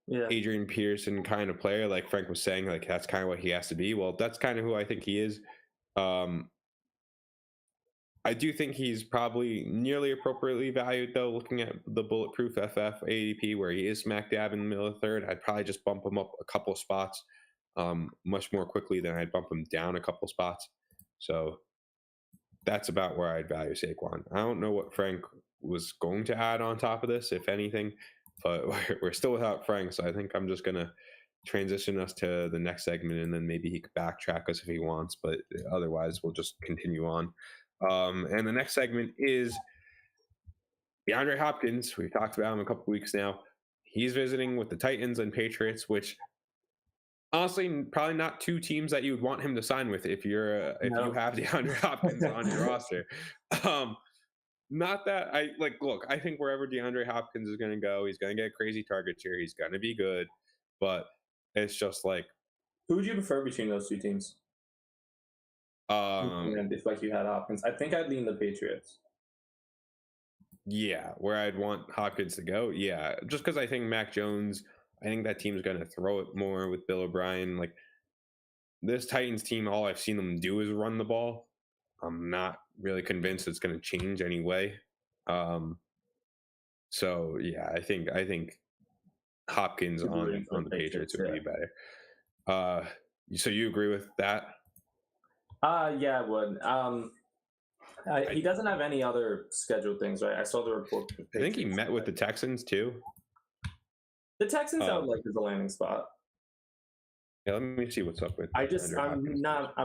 Yeah. Adrian Peterson kind of player, like Frank was saying, like that's kind of what he has to be. Well, that's kind of who I think he is. I do think he's probably nearly appropriately valued, though, looking at the Bulletproof FF ADP, where he is smack dab in the middle of the third. I'd probably just bump him up a couple spots much more quickly than I'd bump him down a couple spots. So that's about where I'd value Saquon. I don't know what Frank was going to add on top of this, if anything. But we're still without Frank, so I think I'm just going to transition us to the next segment, and then maybe he could backtrack us if he wants, but otherwise we'll just continue on. And the next segment is DeAndre Hopkins. We've talked about him a couple weeks now. He's visiting with the Titans and Patriots, which honestly, probably not two teams that you would want him to sign with if you have DeAndre Hopkins on your roster. Not that look, I think wherever DeAndre Hopkins is going to go, he's going to get crazy target share. He's going to be good, but it's just like, who would you prefer between those two teams? And if you had Hopkins, I think I'd lean the Patriots. Yeah, where I'd want Hopkins to go. Yeah, just because I think Mac Jones, I think that team's going to throw it more with Bill O'Brien. Like, this Titans team, all I've seen them do is run the ball. I'm not really convinced it's going to change anyway. So yeah, I think Hopkins on the Patriots would be better. So you agree with that? Yeah, I would. He doesn't have any other scheduled things, right? I saw the report. I think he met with the Texans too. The Texans sound like is a landing spot. Yeah, let me see what's up with. I'm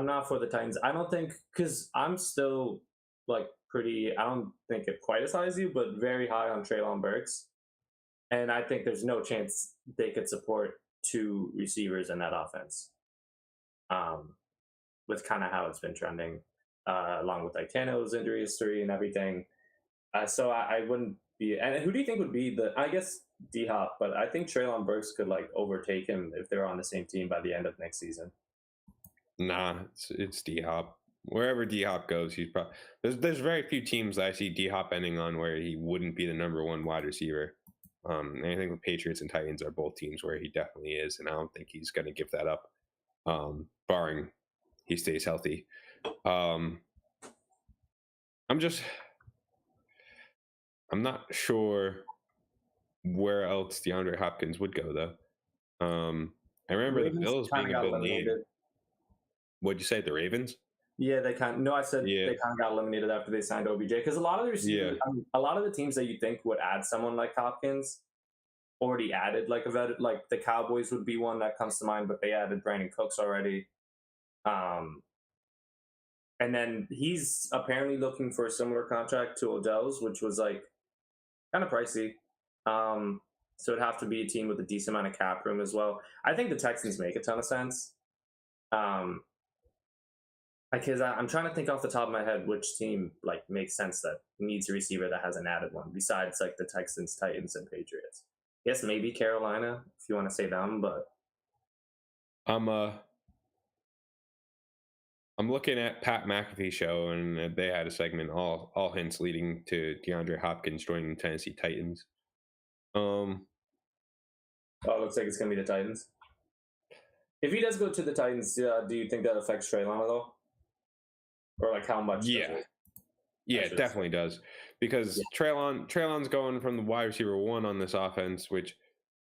not for the Titans. I don't think, because I'm still I don't think it quite as high as you, but very high on Treylon Burks, and I think there's no chance they could support two receivers in that offense. With kind of how it's been trending, along with Tano's injury history and everything, so I wouldn't be. And who do you think would be I guess D-Hop, but I think Treylon Burks could overtake him if they're on the same team by the end of next season. Nah, it's D-Hop. Wherever D-Hop goes, he's probably there's very few teams that I see D-Hop ending on where he wouldn't be the number one wide receiver. And I think the Patriots and Titans are both teams where he definitely is, and I don't think he's going to give that up, barring he stays healthy. I'm not sure where else DeAndre Hopkins would go, though. I remember the Bills being a bit need. What'd you say, the Ravens? Yeah, they kind of. No, I said they kind of got eliminated after they signed OBJ, because a lot of the receivers, a lot of the teams that you think would add someone like Hopkins already added a vet. Like the Cowboys would be one that comes to mind, but they added Brandon Cooks already. And then he's apparently looking for a similar contract to Odell's, which was kind of pricey. So it'd have to be a team with a decent amount of cap room as well. I think the Texans make a ton of sense. Because I'm trying to think off the top of my head which team makes sense that needs a receiver that hasn't added one besides the Texans, Titans, and Patriots. Yes, maybe Carolina if you want to say them, but I'm looking at Pat McAfee show, and they had a segment all hints leading to DeAndre Hopkins joining the Tennessee Titans. It looks like it's gonna be the Titans. If he does go to the Titans, do you think that affects Treylon at all? Or how much? Yeah, it definitely does, because Treylon's going from the wide receiver one on this offense, which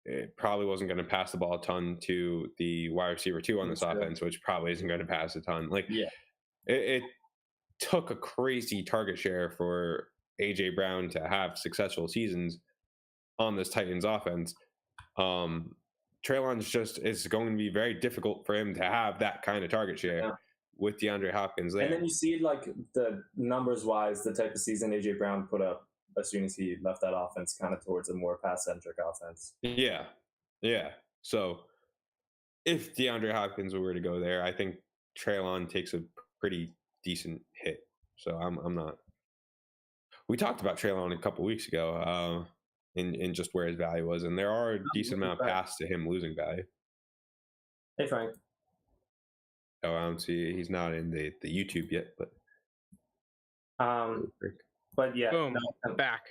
it probably wasn't going to pass the ball a ton, to the wide receiver two on this offense, which probably isn't going to pass a ton. It took a crazy target share for AJ Brown to have successful seasons on this Titans offense. Treylon's it's going to be very difficult for him to have that kind of target share with DeAndre Hopkins there. And then you see the numbers wise, the type of season AJ Brown put up as soon as he left that offense kind of towards a more pass-centric offense. Yeah. So if DeAndre Hopkins were to go there, I think Treylon takes a pretty decent hit. So I'm not. We talked about Treylon a couple weeks ago, in just where his value was, and there are a decent amount of paths to him losing value. Hey, Frank. Oh, I don't see. He's not in the YouTube yet, but. But yeah, boom, back.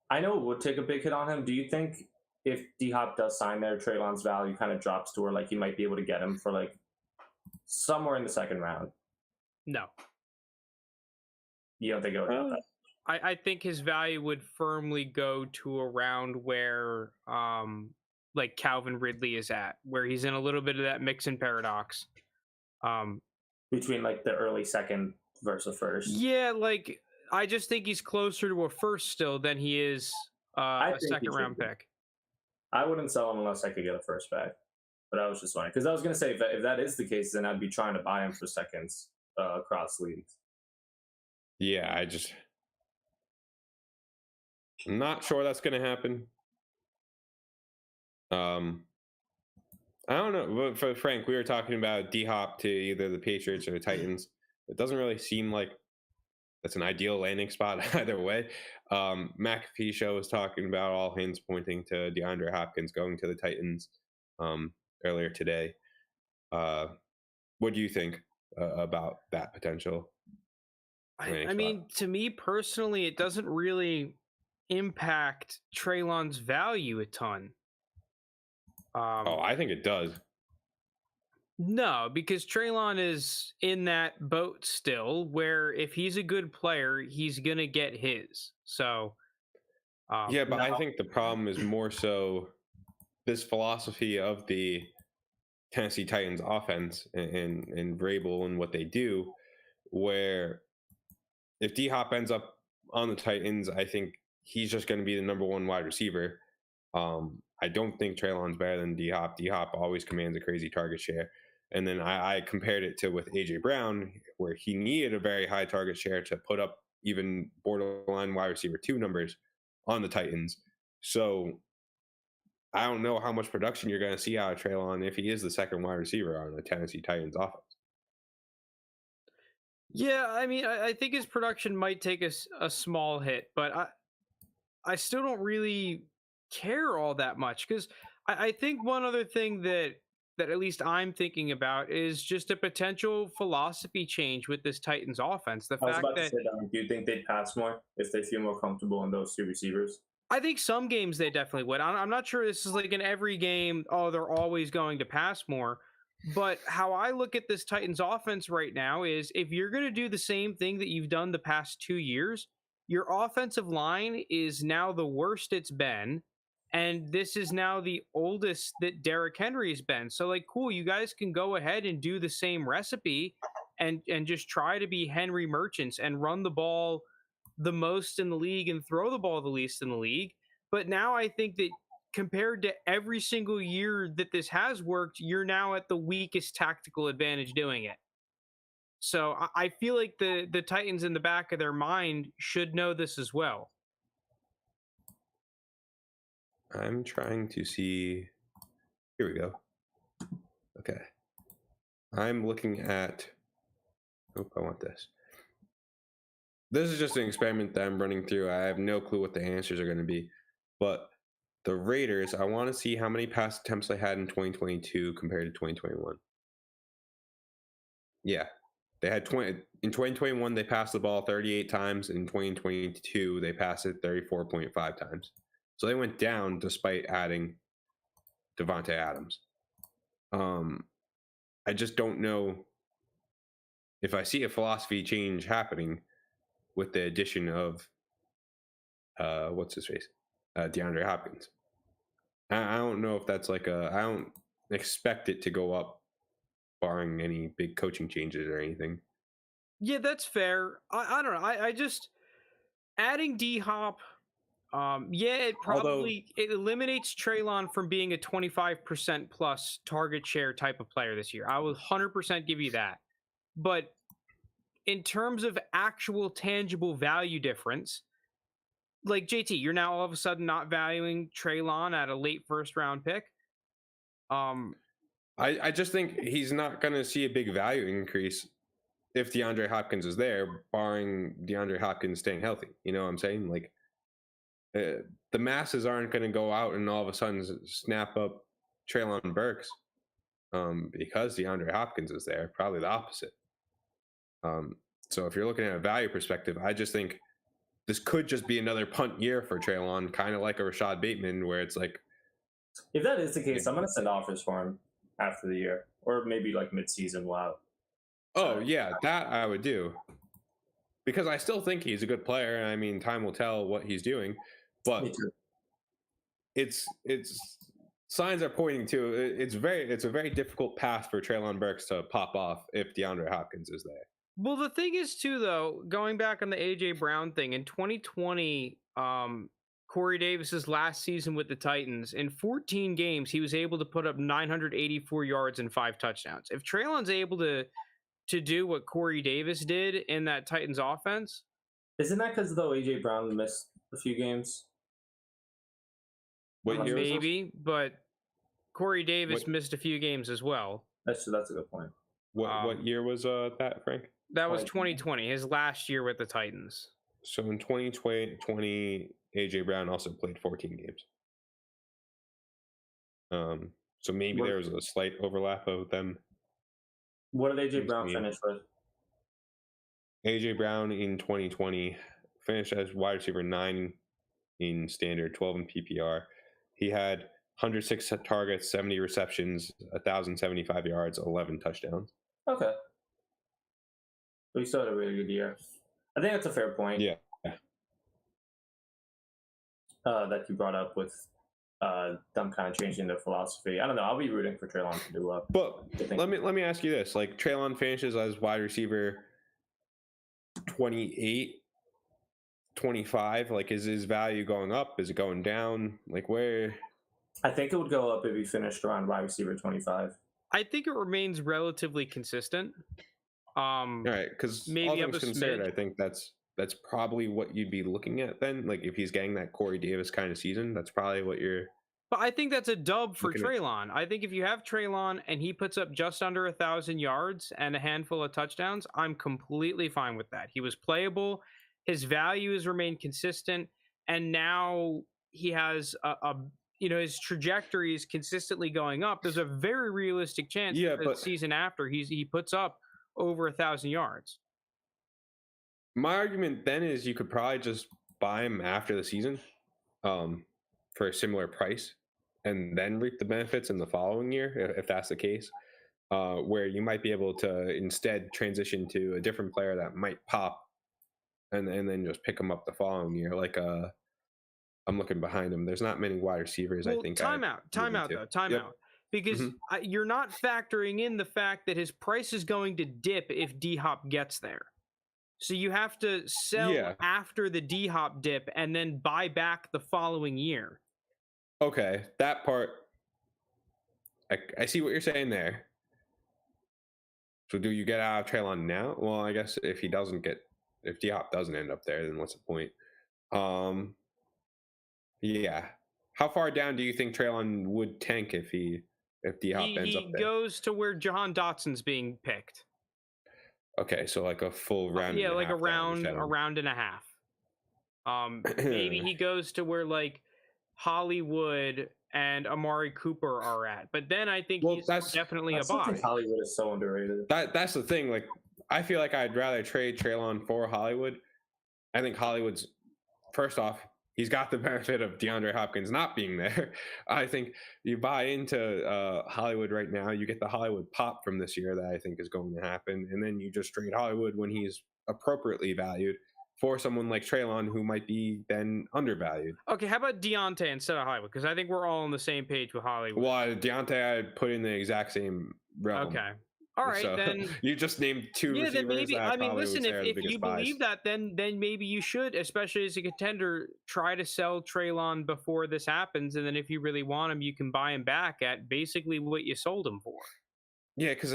I know it would take a big hit on him. Do you think if D-Hop does sign there, Treylon's value kind of drops to where you might be able to get him for somewhere in the second round? No. You don't think it would go that? I think his value would firmly go to around where Calvin Ridley is at, where he's in a little bit of that Mixon paradox. Between the early second versus first. Yeah, I just think he's closer to a first still than he is a second round pick. I wouldn't sell him unless I could get a first back. But I was just wondering because I was going to say if that is the case, then I'd be trying to buy him for seconds across leagues. Yeah, I'm not sure that's going to happen. I don't know. But for Frank, we were talking about D-Hop to either the Patriots or the Titans. It doesn't really seem like that's an ideal landing spot either way. McAfee show was talking about all hands pointing to DeAndre Hopkins going to the Titans earlier today. What do you think about that potential? I mean, to me personally, it doesn't really impact Treylon's value a ton. I think it does. No, because Treylon is in that boat still, where if he's a good player, he's gonna get his. So, yeah, but I think the problem is more so this philosophy of the Tennessee Titans offense and Vrabel and what they do, where if D-Hop ends up on the Titans, I think he's just going to be the number one wide receiver. I don't think Treylon's better than D-Hop. D-Hop always commands a crazy target share. And then I compared it to with A.J. Brown, where he needed a very high target share to put up even borderline wide receiver 2 numbers on the Titans. So I don't know how much production you're going to see out of Treylon if he is the second wide receiver on the Tennessee Titans offense. Yeah, I mean, I think his production might take a small hit, but I still don't really care all that much because I think one other thing that at least I'm thinking about is just a potential philosophy change with this Titans offense. The fact that do you think they'd pass more if they feel more comfortable in those 2 receivers? I think some games they definitely would. I'm not sure this is like in every game, they're always going to pass more. But how I look at this Titans offense right now is if you're going to do the same thing that you've done the past 2 years, your offensive line is now the worst it's been. And this is now the oldest that Derrick Henry has been. So, like, cool, you guys can go ahead and do the same recipe and just try to be Henry merchants and run the ball the most in the league and throw the ball the least in the league. But now I think that compared to every single year that this has worked, you're now at the weakest tactical advantage doing it. So I feel like the Titans in the back of their mind should know this as well. I'm trying to see. Here we go. Okay. I'm looking at. Oh, I want this. This is just an experiment that I'm running through. I have no clue what the answers are going to be. But the Raiders, I want to see how many pass attempts they had in 2022 compared to 2021. Yeah. They had 20 in 2021, they passed the ball 38 times. In 2022, they passed it 34.5 times. So they went down despite adding Devontae Adams. I just don't know if I see a philosophy change happening with the addition of what's his face, DeAndre Hopkins. I don't know if that's like I don't expect it to go up, barring any big coaching changes or anything. Yeah, that's fair. I don't know. I just adding D-Hop. It probably it eliminates Treylon from being a 25% plus target share type of player this year. I will 100% give you that. But in terms of actual tangible value difference, like JT, you're now all of a sudden not valuing Treylon at a late first round pick. I just think he's not going to see a big value increase if DeAndre Hopkins is there, barring DeAndre Hopkins staying healthy. You know what I'm saying? Like, the masses aren't going to go out and all of a sudden snap up Treylon Burks because DeAndre Hopkins is there. Probably the opposite. So if you're looking at a value perspective, I just think this could just be another punt year for Treylon, kind of like a Rashad Bateman, where it's like, if that is the case, I'm going to send offers for him after the year, or maybe like mid-season. Wow. Oh yeah, that I would do, because I still think he's a good player. I mean, time will tell what he's doing, but it's signs are pointing to it's a very difficult path for Treylon Burks to pop off if DeAndre Hopkins is there. Well, the thing is too, though, going back on the AJ Brown thing in 2020, Corey Davis's last season with the Titans. In 14 games, he was able to put up 984 yards and 5 touchdowns. If Treylon's able to do what Corey Davis did in that Titans offense, isn't that because though AJ Brown missed a few games? What year was this? maybe, but Corey Davis missed a few games as well. That's a good point. What year was that, Frank? That was 2020, his last year with the Titans. So in 2020, AJ Brown also played 14 games. So maybe there was a slight overlap of them. What did AJ Brown finish with? AJ Brown in 2020 finished as wide receiver 9 in standard, 12 in PPR. He had 106 targets, 70 receptions, 1,075 yards, 11 touchdowns. Okay. So he still had a really good year. I think that's a fair point. Yeah. That you brought up with them kind of changing their philosophy. I don't know. I'll be rooting for Treylon to do well. But let me ask you this: like Treylon finishes as wide receiver 28, 25. Like, is his value going up? Is it going down? Like, where? I think it would go up if he finished around wide receiver 25. I think it remains relatively consistent. All right, because maybe all things considered, I think that's probably what you'd be looking at then. Like, if he's getting that Corey Davis kind of season, that's probably what you're. But I think that's a dub for Treylon. I think if you have Treylon and he puts up just under 1,000 yards and a handful of touchdowns, I'm completely fine with that. He was playable. His value has remained consistent. And now he has his trajectory is consistently going up. There's a very realistic chance that the season after he puts up over 1,000 yards. My argument then is you could probably just buy him after the season for a similar price and then reap the benefits in the following year, if that's the case, where you might be able to instead transition to a different player that might pop and then just pick him up the following year. Like I'm looking behind him. There's not many wide receivers, I think. Time out, because you're not factoring in the fact that his price is going to dip if D-Hop gets there. So you have to sell after the D-Hop dip and then buy back the following year. Okay, that part, I see what you're saying there. So do you get out of Treylon now? Well, I guess if D-Hop doesn't end up there, then what's the point? Yeah. How far down do you think Treylon would tank if D-Hop ends up there? He goes to where Jahan Dotson's being picked. Okay, so like a full round. Yeah, like a round and a half. Maybe he goes to where like Hollywood and Amari Cooper are at, but then I think he's definitely a buy. Hollywood is so underrated. That's the thing. Like, I feel like I'd rather trade Treylon for Hollywood. I think Hollywood's, first off, he's got the benefit of DeAndre Hopkins not being there. I think you buy into Hollywood right now, you get the Hollywood pop from this year that I think is going to happen, and then you just trade Hollywood when he's appropriately valued for someone like Treylon who might be then undervalued. Okay, how about Deontay instead of Hollywood? Because I think we're all on the same page with Hollywood. Well, Deontay I'd put in the exact same realm. Okay. All right, so, then you just named two receivers. Then maybe, I mean, listen, if you believe that, then maybe you should, especially as a contender, try to sell Treylon before this happens, and then if you really want him, you can buy him back at basically what you sold him for. Yeah, because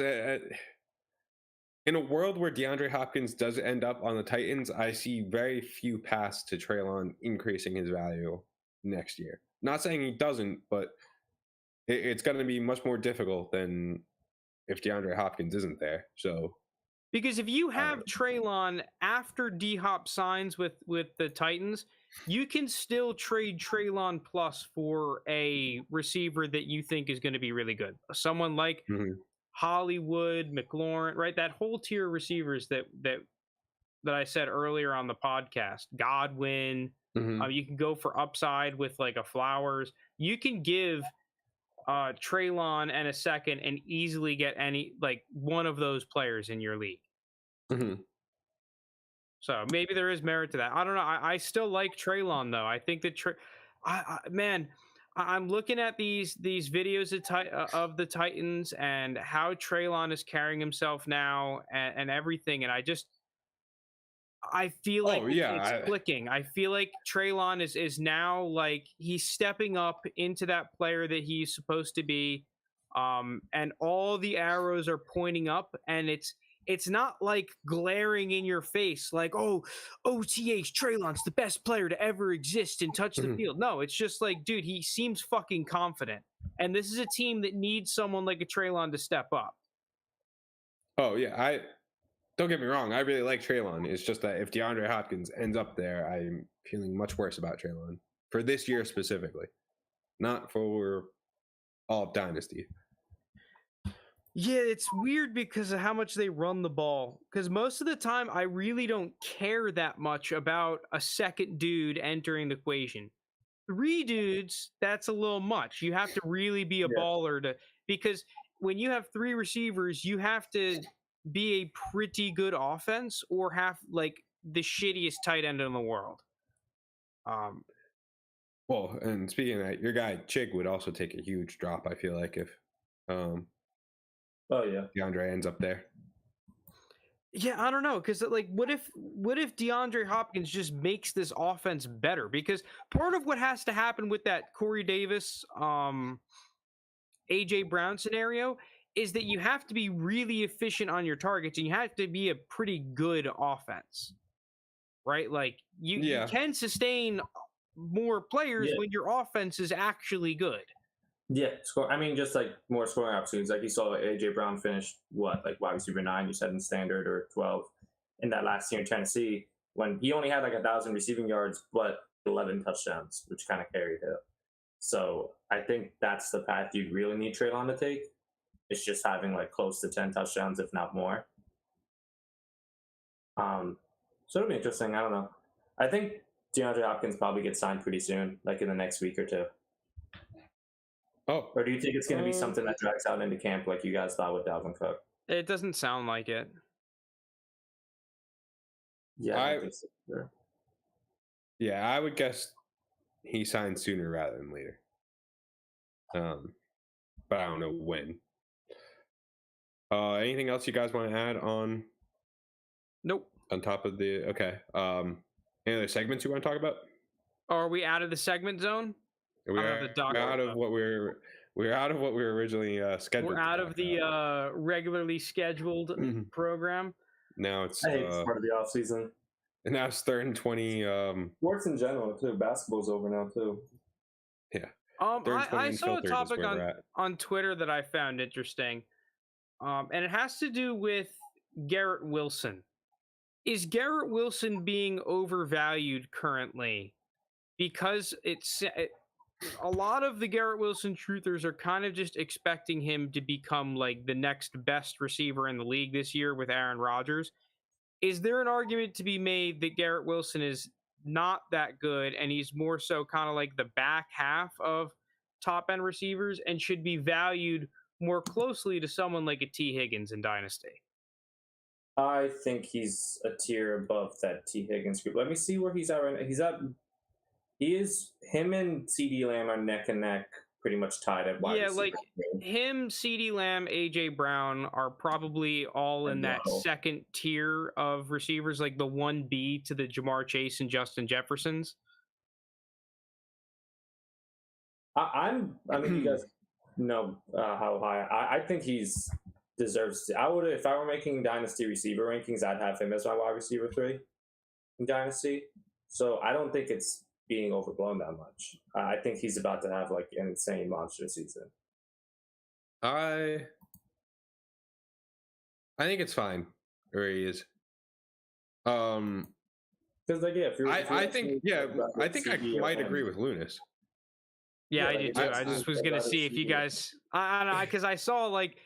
in a world where DeAndre Hopkins does end up on the Titans, I see very few paths to Treylon increasing his value next year. Not saying he doesn't, but it's going to be much more difficult than if DeAndre Hopkins isn't there. So, because if you have Treylon after D-Hop signs with the Titans, you can still trade Treylon plus for a receiver that you think is going to be really good. Someone like Hollywood, McLaurin, right? That whole tier of receivers that I said earlier on the podcast, Godwin. You can go for upside with like a Flowers. You can give Treylon and a second and easily get one of those players in your league. So maybe there is merit to that. I don't know. I still like Treylon though. I think that I'm looking at these videos of the Titans and how Treylon is carrying himself now and everything, and I feel like it's clicking. I feel like Treylon is now like he's stepping up into that player that he's supposed to be, and all the arrows are pointing up, and it's not like glaring in your face like, oh, OTH Treylon's the best player to ever exist and touch the field. No, it's just like, dude, he seems fucking confident, and this is a team that needs someone like a Treylon to step up. Oh yeah, don't get me wrong, I really like Treylon. It's just that if DeAndre Hopkins ends up there, I'm feeling much worse about Treylon for this year specifically, not for all of Dynasty. Yeah, it's weird because of how much they run the ball. Because most of the time, I really don't care that much about a second dude entering the equation. 3 dudes, that's a little much. You have to really be a baller because when you have 3 receivers, you have to be a pretty good offense or have like the shittiest tight end in the world. Well, and speaking of that, your guy Chig would also take a huge drop, I feel like, if DeAndre ends up there. Yeah, I don't know, because like, what if DeAndre Hopkins just makes this offense better? Because part of what has to happen with that Corey Davis, AJ Brown scenario is that you have to be really efficient on your targets, and you have to be a pretty good offense, right? Like you can sustain more players when your offense is actually good. Yeah, I mean, just like more scoring opportunities. Like you saw AJ Brown finish wide receiver 9, you said in standard, or 12 in that last year in Tennessee, when he only had like 1,000 receiving yards, but 11 touchdowns, which kind of carried it. So I think that's the path you really need Treylon to take. It's just having like close to 10 touchdowns, if not more. So it'll be interesting. I don't know. I think DeAndre Hopkins probably gets signed pretty soon, like in the next week or 2. Oh. Or do you think it's going to be something that drags out into camp like you guys thought with Dalvin Cook? It doesn't sound like it. Yeah, I think so. Sure. Yeah, I would guess he signs sooner rather than later. But I don't know when. Anything else you guys want to add on? Nope. On top of the any other segments you want to talk about? Are we out of the segment zone? We're out of what we were originally scheduled. We're out of the regularly scheduled program. Now it's part of the off season. And now it's 3rd and 20. Sports in general too. Basketball's over now too. Yeah. I saw a topic on Twitter that I found interesting, and it has to do with Garrett Wilson. Is Garrett Wilson being overvalued currently? Because a lot of the Garrett Wilson truthers are kind of just expecting him to become like the next best receiver in the league this year with Aaron Rodgers. Is there an argument to be made that Garrett Wilson is not that good and he's more so kind of like the back half of top end receivers and should be valued more closely to someone like a T. Higgins in Dynasty? I think he's a tier above that T. Higgins group. Let me see where he's at right now. Him and CeeDee Lamb are neck and neck, pretty much tied at wide receiver. Like him, CeeDee Lamb, AJ Brown are probably all in that second tier of receivers, like the 1B to the Jamar Chase and Justin Jeffersons. I mean, you guys know how high I think he's deserves to. If I were making Dynasty receiver rankings, I'd have him as my wide receiver 3 in Dynasty. So I don't think it's being overblown that much. I think he's about to have like an insane monster season. I think it's fine where he is. Because I think I might agree with Lounis. Yeah, I do too. I just was gonna see if you guys. I don't know, because I saw like,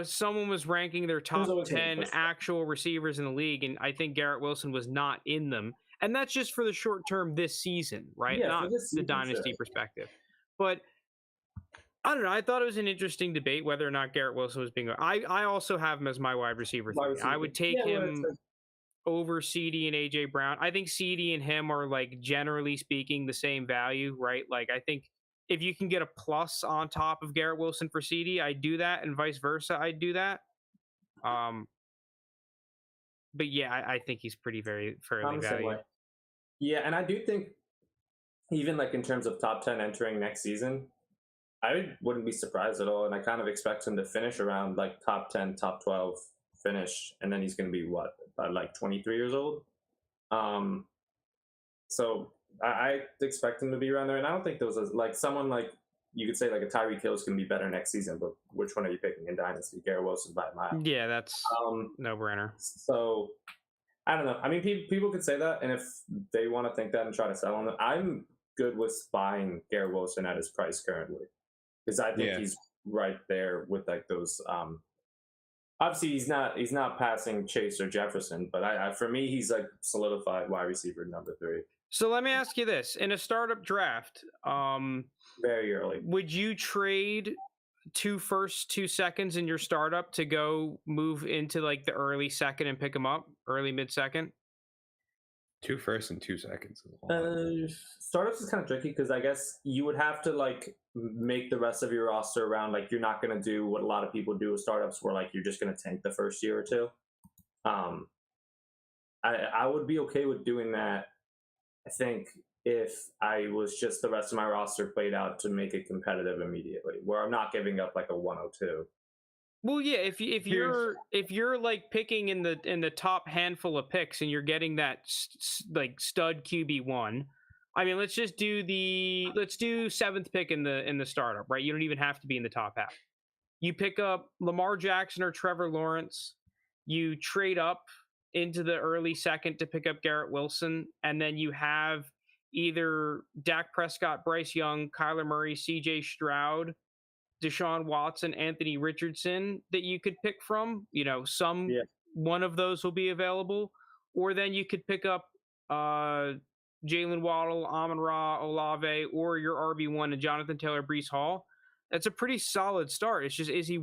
someone was ranking their top 10 actual receivers in the league, and I think Garrett Wilson was not in them. And that's just for the short term this season, right? Yeah, not the Dynasty perspective. But I don't know. I thought it was an interesting debate whether or not Garrett Wilson was being. I also have him as my wide receiver 3. I would take him over CeeDee and AJ Brown. I think CeeDee and him are like generally speaking the same value, right? Like I think if you can get a plus on top of Garrett Wilson for CeeDee, I'd do that, and vice versa, I'd do that. yeah, I think he's fairly I'm the same way. valued. Yeah, and I do think even like in terms of top 10 entering next season, I wouldn't be surprised at all, and I kind of expect him to finish around like top 10, top 12 finish, and then he's going to be what, about like 23 years old. So I expect him to be around there, and I don't think those are like someone like you could say like a Tyreek Hill is going to be better next season, but which one are you picking in Dynasty? Garrett Wilson by a mile. Yeah, that's no brainer. So I don't know. I mean, people could say that, and if they want to think that and try to sell on it, I'm good with buying Garrett Wilson at his price currently, because I think he's right there with like those. Obviously, he's not passing Chase or Jefferson, but I for me, he's like solidified wide receiver number 3. So let me ask you this: in a startup draft, very early, would you trade 2 firsts, 2 seconds in your startup to go move into like the early second and pick them up, early mid second? 2 firsts and 2 seconds. Startups is kind of tricky because I guess you would have to like make the rest of your roster around like you're not going to do what a lot of people do with startups where like you're just going to tank the first year or two. I would be okay with doing that. I think if I was just the rest of my roster played out to make it competitive immediately, where I'm not giving up like a 102. Well, yeah, if you're like picking in the top handful of picks and you're getting that like stud QB1, I mean, let's do 7th pick in the startup, right? You don't even have to be in the top half. You pick up Lamar Jackson or Trevor Lawrence, you trade up into the early second to pick up Garrett Wilson, and then you have either Dak Prescott, Bryce Young, Kyler Murray, CJ Stroud, Deshaun Watson, Anthony Richardson that you could pick from. One of those will be available. Or then you could pick up Jalen Waddle, Amon-Ra, Olave, or your RB1 and Jonathan Taylor, Breece Hall. That's a pretty solid start. It's just, is he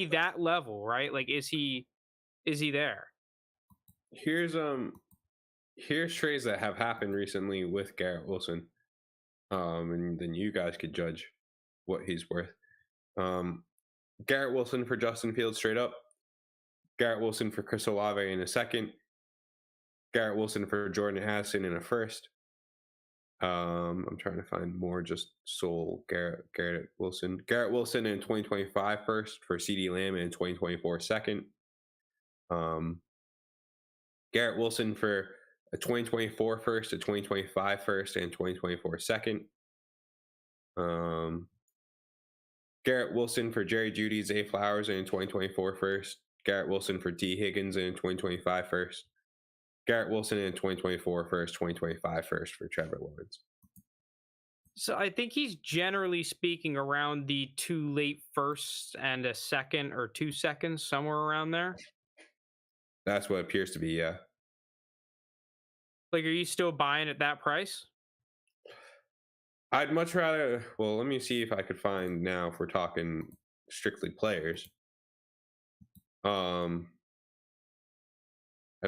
that level, right? Like, is he there? Here's trades that have happened recently with Garrett Wilson. And then you guys could judge what he's worth. Garrett Wilson for Justin Fields straight up. Garrett Wilson for Chris Olave in a second. Garrett Wilson for Jordan Addison in a first. I'm trying to find more just sole Garrett Wilson. Garrett Wilson in 2025 first for CeeDee Lamb in 2024 second. Garrett Wilson for a 2024 first, a 2025 first, and 2024 second. Garrett Wilson for Jerry Jeudy, Zay Flowers in 2024 first. Garrett Wilson for T. Higgins in 2025 first. Garrett Wilson in 2024 first, 2025 first for Trevor Lawrence. So I think he's generally speaking around the 2 late firsts and a second or 2 seconds, somewhere around there. That's what it appears to be, yeah. Like, are you still buying at that price? I'd much rather, well, let me see if I could find now if we're talking strictly players. I'd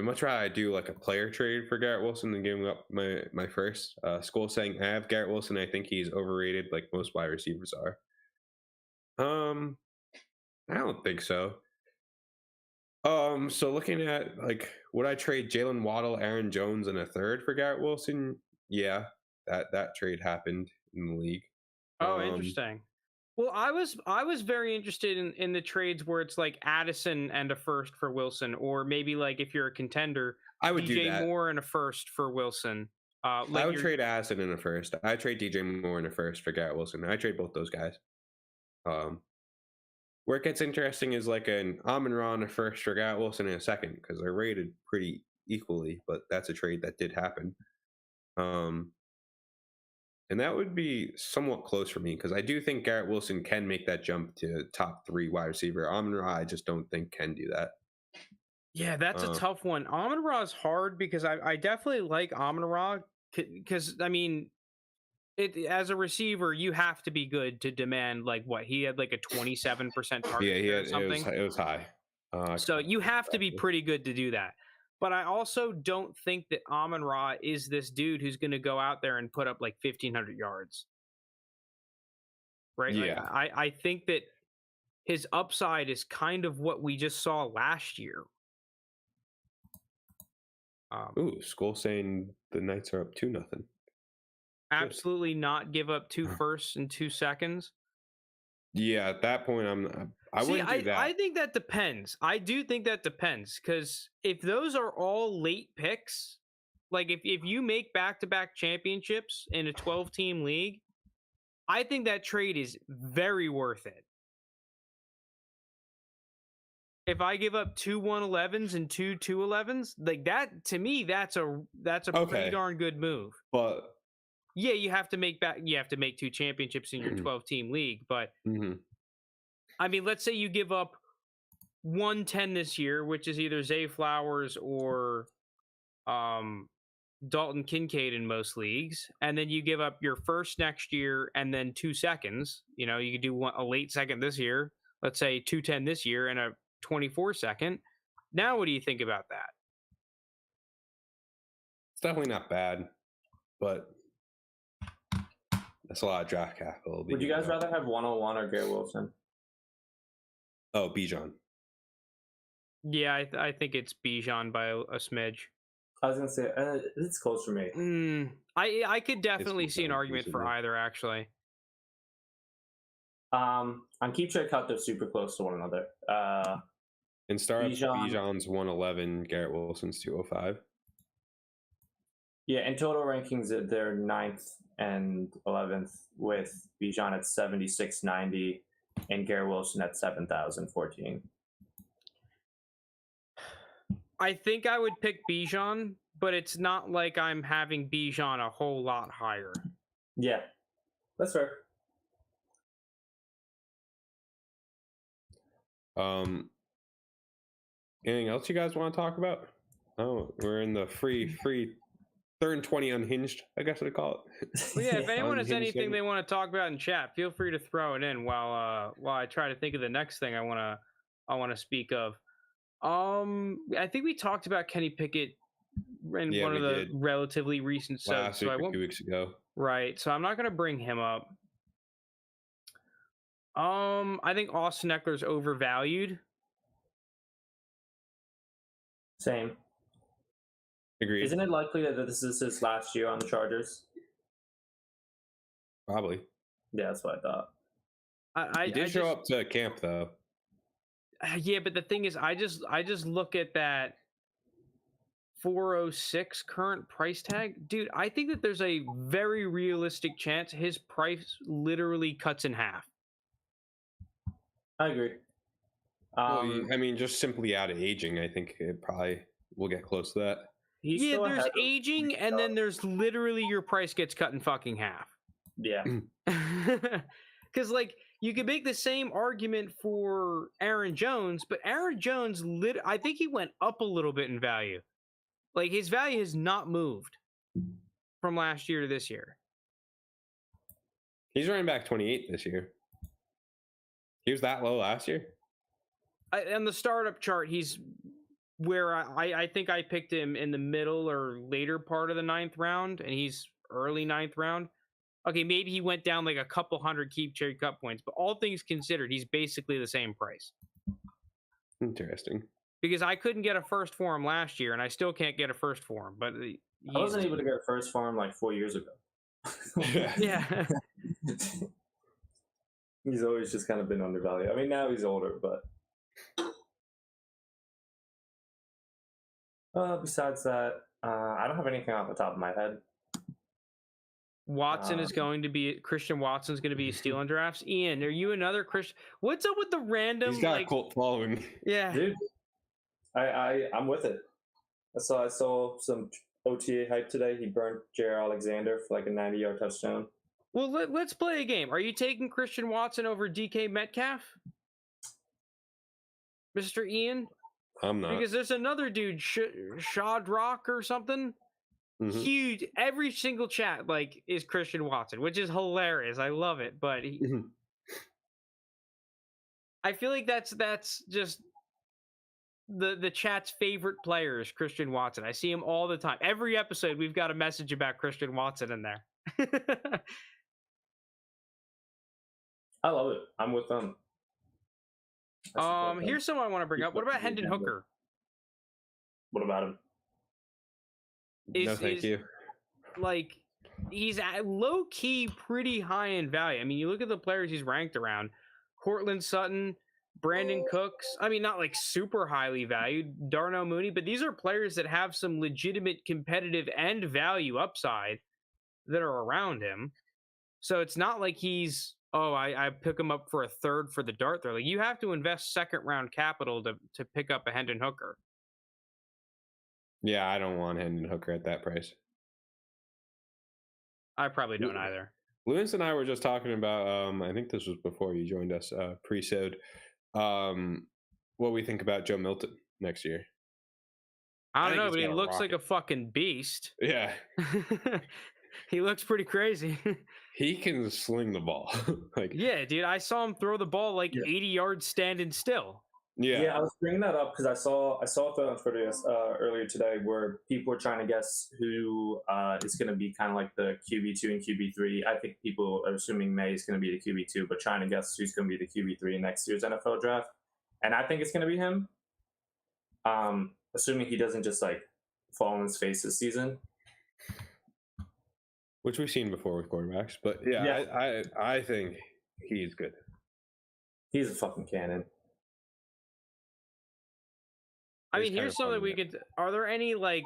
much rather do like a player trade for Garrett Wilson than giving up my first. School saying I have Garrett Wilson. I think he's overrated like most wide receivers are. I don't think so. So looking at like, would I trade Jalen Waddle, Aaron Jones, and a third for Garrett Wilson? Yeah, that trade happened in the league. Oh, interesting. Well, I was very interested in the trades where it's like Addison and a first for Wilson, or maybe like if you're a contender, I would DJ do that. Moore and a first for Wilson. I would trade Addison in a first. I trade DJ Moore in a first for Garrett Wilson. I trade both those guys. Where it gets interesting is like an Amon-Ra in a first for Garrett Wilson in a second, because they're rated pretty equally, but that's a trade that did happen. And that would be somewhat close for me, because I do think Garrett Wilson can make that jump to top 3 wide receiver. Amon-Ra, I just don't think can do that. Yeah, that's a tough one. Amon-Ra is hard because I definitely like Amon-Ra, because, I mean, as a receiver, you have to be good to demand like what he had like a 27% target yeah, or something. It was high. So you have to be pretty good to do that. But I also don't think that Amon-Ra is this dude who's going to go out there and put up like 1,500 yards. Right? Yeah. Like, I think that his upside is kind of what we just saw last year. Skull saying the Knights are up 2-0. Absolutely not give up 2 firsts and 2 seconds. Yeah, at that point, I wouldn't do that. I think that depends. I do think that depends, because if those are all late picks, like if you make back-to-back championships in a 12-team league, I think that trade is very worth it. If I give up 2 111s and 2 211s, like that, to me, that's a pretty darn good move. But yeah, you have to make 2 championships in your 12-team league. But I mean, let's say you give up 110 this year, which is either Zay Flowers or Dalton Kincaid in most leagues, and then you give up your first next year and then 2 seconds. You know, you could do a late second this year. Let's say 210 this year and a 24 second. Now, what do you think about that? It's definitely not bad, but that's a lot of draft capital. Would you guys rather have 101 or Garrett Wilson? Oh, Bijan. Yeah, I think it's Bijan by a smidge. I was gonna say it's close for me. I could definitely see an argument for either, actually. On Keep Trade Cut, they're super close to one another. In startups, Bijan's 111, Garrett Wilson's 205. Yeah, in total rankings, they're 9th and 11th, with Bijan at 7690 and Garrett Wilson at 7,014. I think I would pick Bijan, but it's not like I'm having Bijan a whole lot higher. Yeah, that's fair. Anything else you guys want to talk about? Oh, we're in the free 3rd and 20 unhinged, I guess I'd call it. Well, yeah, if anyone has anything they want to talk about in chat, feel free to throw it in while I try to think of the next thing I want to speak of. I think we talked about Kenny Pickett in one of the relatively recent subs. So 2 weeks ago. Right. So I'm not going to bring him up. I think Austin Eckler's overvalued. Same. Agreed. Isn't it likely that this is his last year on the Chargers? Probably. Yeah, that's what I thought. He did show up to camp, though. Yeah, but the thing is, I just look at that 406 current price tag. Dude, I think that there's a very realistic chance his price literally cuts in half. I agree. Well, I mean, just simply out of aging, I think it probably will get close to that. Yeah, there's aging, and then there's literally your price gets cut in fucking half. Yeah. Because, like, you could make the same argument for Aaron Jones, but Aaron Jones, I think he went up a little bit in value. Like, his value has not moved from last year to this year. He's running back 28 this year. He was that low last year? On the startup chart, he's where I think I picked him in the middle or later part of the 9th round, and he's early 9th round. Okay, maybe he went down like a couple hundred Keep Trade Cut points, but all things considered, he's basically the same price. Interesting. Because I couldn't get a first for him last year, and I still can't get a first for him. But I wasn't able to get a first for him like 4 years ago. Yeah. He's always just kind of been undervalued. I mean, now he's older, but besides that, I don't have anything off the top of my head. Christian Watson's going to be a steal in drafts. Ian, are you another Christian? What's up with the random? He's got a cult following. Yeah, dude. I'm with it. I saw some OTA hype today. He burnt Jair Alexander for like a 90-yard touchdown. Well, let's play a game. Are you taking Christian Watson over DK Metcalf, Mr. Ian? I'm not. Because there's another dude, Shadrach or something. Mm-hmm. Huge. Every single chat is Christian Watson, which is hilarious. I love it, but I feel like that's just the chat's favorite player is Christian Watson. I see him all the time. Every episode, we've got a message about Christian Watson in there. I love it. I'm with them. Here's someone I want to bring up. What about Hendon Hooker? What about him? No, thank you. Like, he's at low key pretty high in value. I mean, you look at the players he's ranked around: Cortland Sutton, Brandon Cooks. I mean, not like super highly valued, Darnell Mooney, but these are players that have some legitimate competitive and value upside that are around him. So it's not like he's, oh, I pick him up for a third for the dart throw. Like, you have to invest second round capital to pick up a Hendon Hooker. Yeah, I don't want Hendon Hooker at that price. I probably don't either. Lounis and I were just talking about, I think this was before you joined us, pre-sode, what we think about Joe Milton next year. I don't know, but he looks like a fucking beast. Yeah. He looks pretty crazy. He can sling the ball. Like, yeah, dude, I saw him throw the ball like 80 yards standing still. Yeah, I was bringing that up because I saw a thread on Twitter earlier today where people were trying to guess who is going to be kind of like the QB2 and QB3. I think people are assuming May is going to be the QB2, but trying to guess who's going to be the QB3 in next year's NFL draft. And I think it's going to be him, assuming he doesn't just like fall on his face this season. Which we've seen before with quarterbacks. But yeah. I think he's good. He's a fucking cannon. I mean, here's something we could. Are there any, like,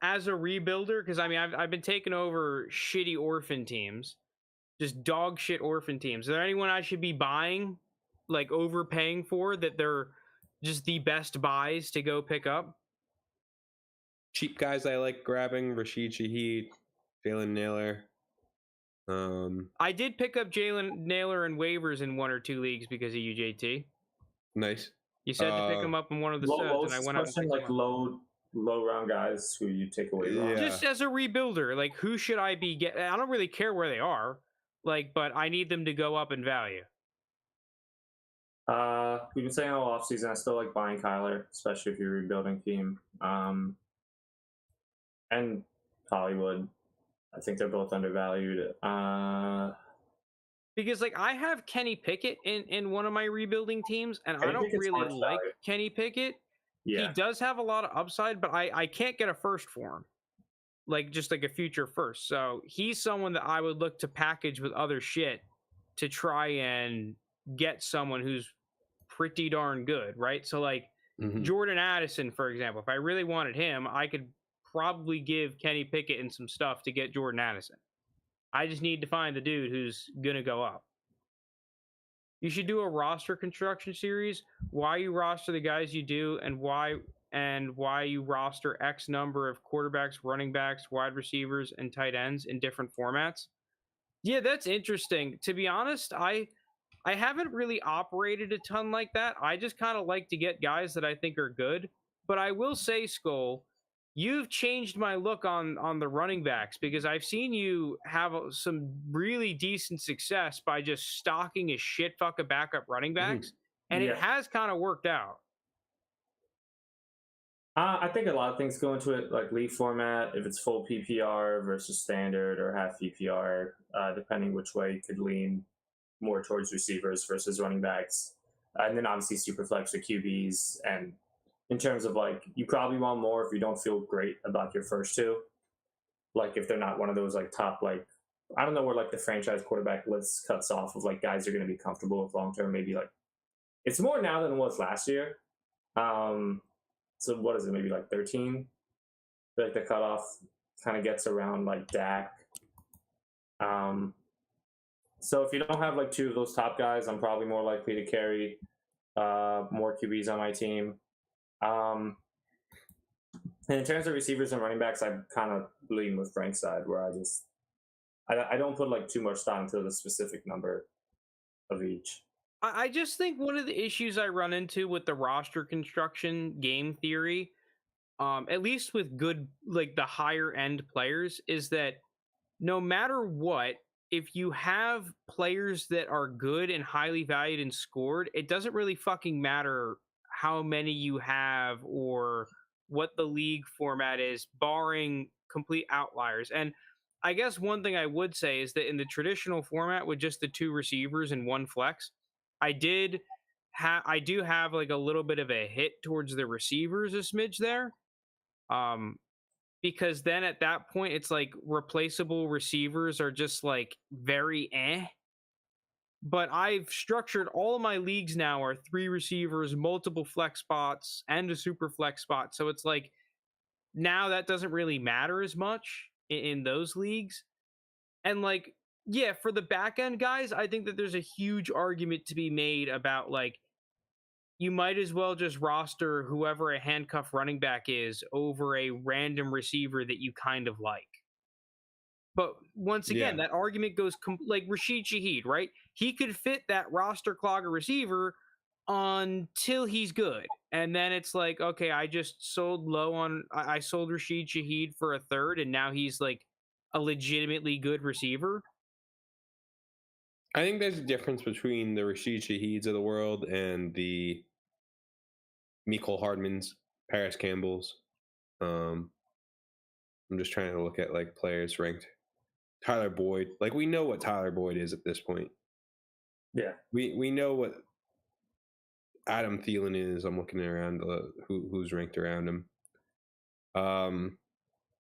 as a rebuilder? Because I mean, I've been taking over shitty orphan teams, just dog shit orphan teams. Is there anyone I should be buying, like overpaying for, that they're just the best buys to go pick up? Cheap guys I like grabbing: Rashid Shaheed, Jalen Naylor. I did pick up Jalen Naylor in waivers in 1 or 2 leagues because of UJT. Nice. You said to pick him up in one of the sets, and I went out and like low round guys who you take away. Yeah. Just as a rebuilder, like, who should I be getting? I don't really care where they are, like, but I need them to go up in value. We've been saying all offseason, I still like buying Kyler, especially if you're a rebuilding team. And Hollywood. I think they're both undervalued. Because, like, I have Kenny Pickett in one of my rebuilding teams, and I don't really like Kenny Pickett. Yeah. He does have a lot of upside, but I can't get a first for him. Like, just like a future first. So he's someone that I would look to package with other shit to try and get someone who's pretty darn good, right? So, like, Jordan Addison, for example, if I really wanted him, I could probably give Kenny Pickett and some stuff to get Jordan Addison. I just need to find the dude who's going to go up. You should do a roster construction series. Why you roster the guys you do, and why you roster X number of quarterbacks, running backs, wide receivers, and tight ends in different formats. Yeah, that's interesting. To be honest, I haven't really operated a ton like that. I just kind of like to get guys that I think are good. But I will say, Skull, you've changed my look on the running backs, because I've seen you have some really decent success by just stocking a shit fuck of backup running backs, and it has kind of worked out. I think a lot of things go into it, like league format, if it's full PPR versus standard or half PPR, depending which way you could lean more towards receivers versus running backs. And then obviously Superflex or QBs, and in terms of, like, you probably want more if you don't feel great about your first two. Like, if they're not one of those, like, top, like, I don't know where, like, the franchise quarterback list cuts off of, like, guys are going to be comfortable with long-term. Maybe, like, it's more now than it was last year. So what is it? Maybe, like, 13? Like, the cutoff kind of gets around, like, Dak. So if you don't have, like, two of those top guys, I'm probably more likely to carry more QBs on my team. And in terms of receivers and running backs, I kind of lean with Frank's side, where I don't put, like, too much thought into the specific number of each. I just think one of the issues I run into with the roster construction game theory, at least with good, like, the higher end players, is that no matter what, if you have players that are good and highly valued and scored, it doesn't really fucking matter how many you have or what the league format is, barring complete outliers. And I guess one thing I would say is that in the traditional format with just the 2 receivers and 1 flex, I do have like a little bit of a hit towards the receivers, a smidge there. because then at that point it's like replaceable receivers are just like very But I've structured all of my leagues now are 3 receivers, multiple flex spots, and a super flex spot. So it's like now that doesn't really matter as much in those leagues. And like, yeah, for the back end guys, I think that there's a huge argument to be made about like you might as well just roster whoever a handcuff running back is over a random receiver that you kind of like. But once again, Yeah. that argument goes like Rashid Shaheed, right? He could fit that roster clogger receiver until he's good. And then it's like, okay, I just sold low on, I sold Rashid Shaheed for a third, and now he's like a legitimately good receiver. I think there's a difference between the Rashid Shaheeds of the world and the Mecole Hardmans, Paris Campbells. I'm just trying to look at like players ranked. Tyler Boyd, like we know what Tyler Boyd is at this point. Yeah, we know what Adam Thielen is. I'm looking around who's ranked around him.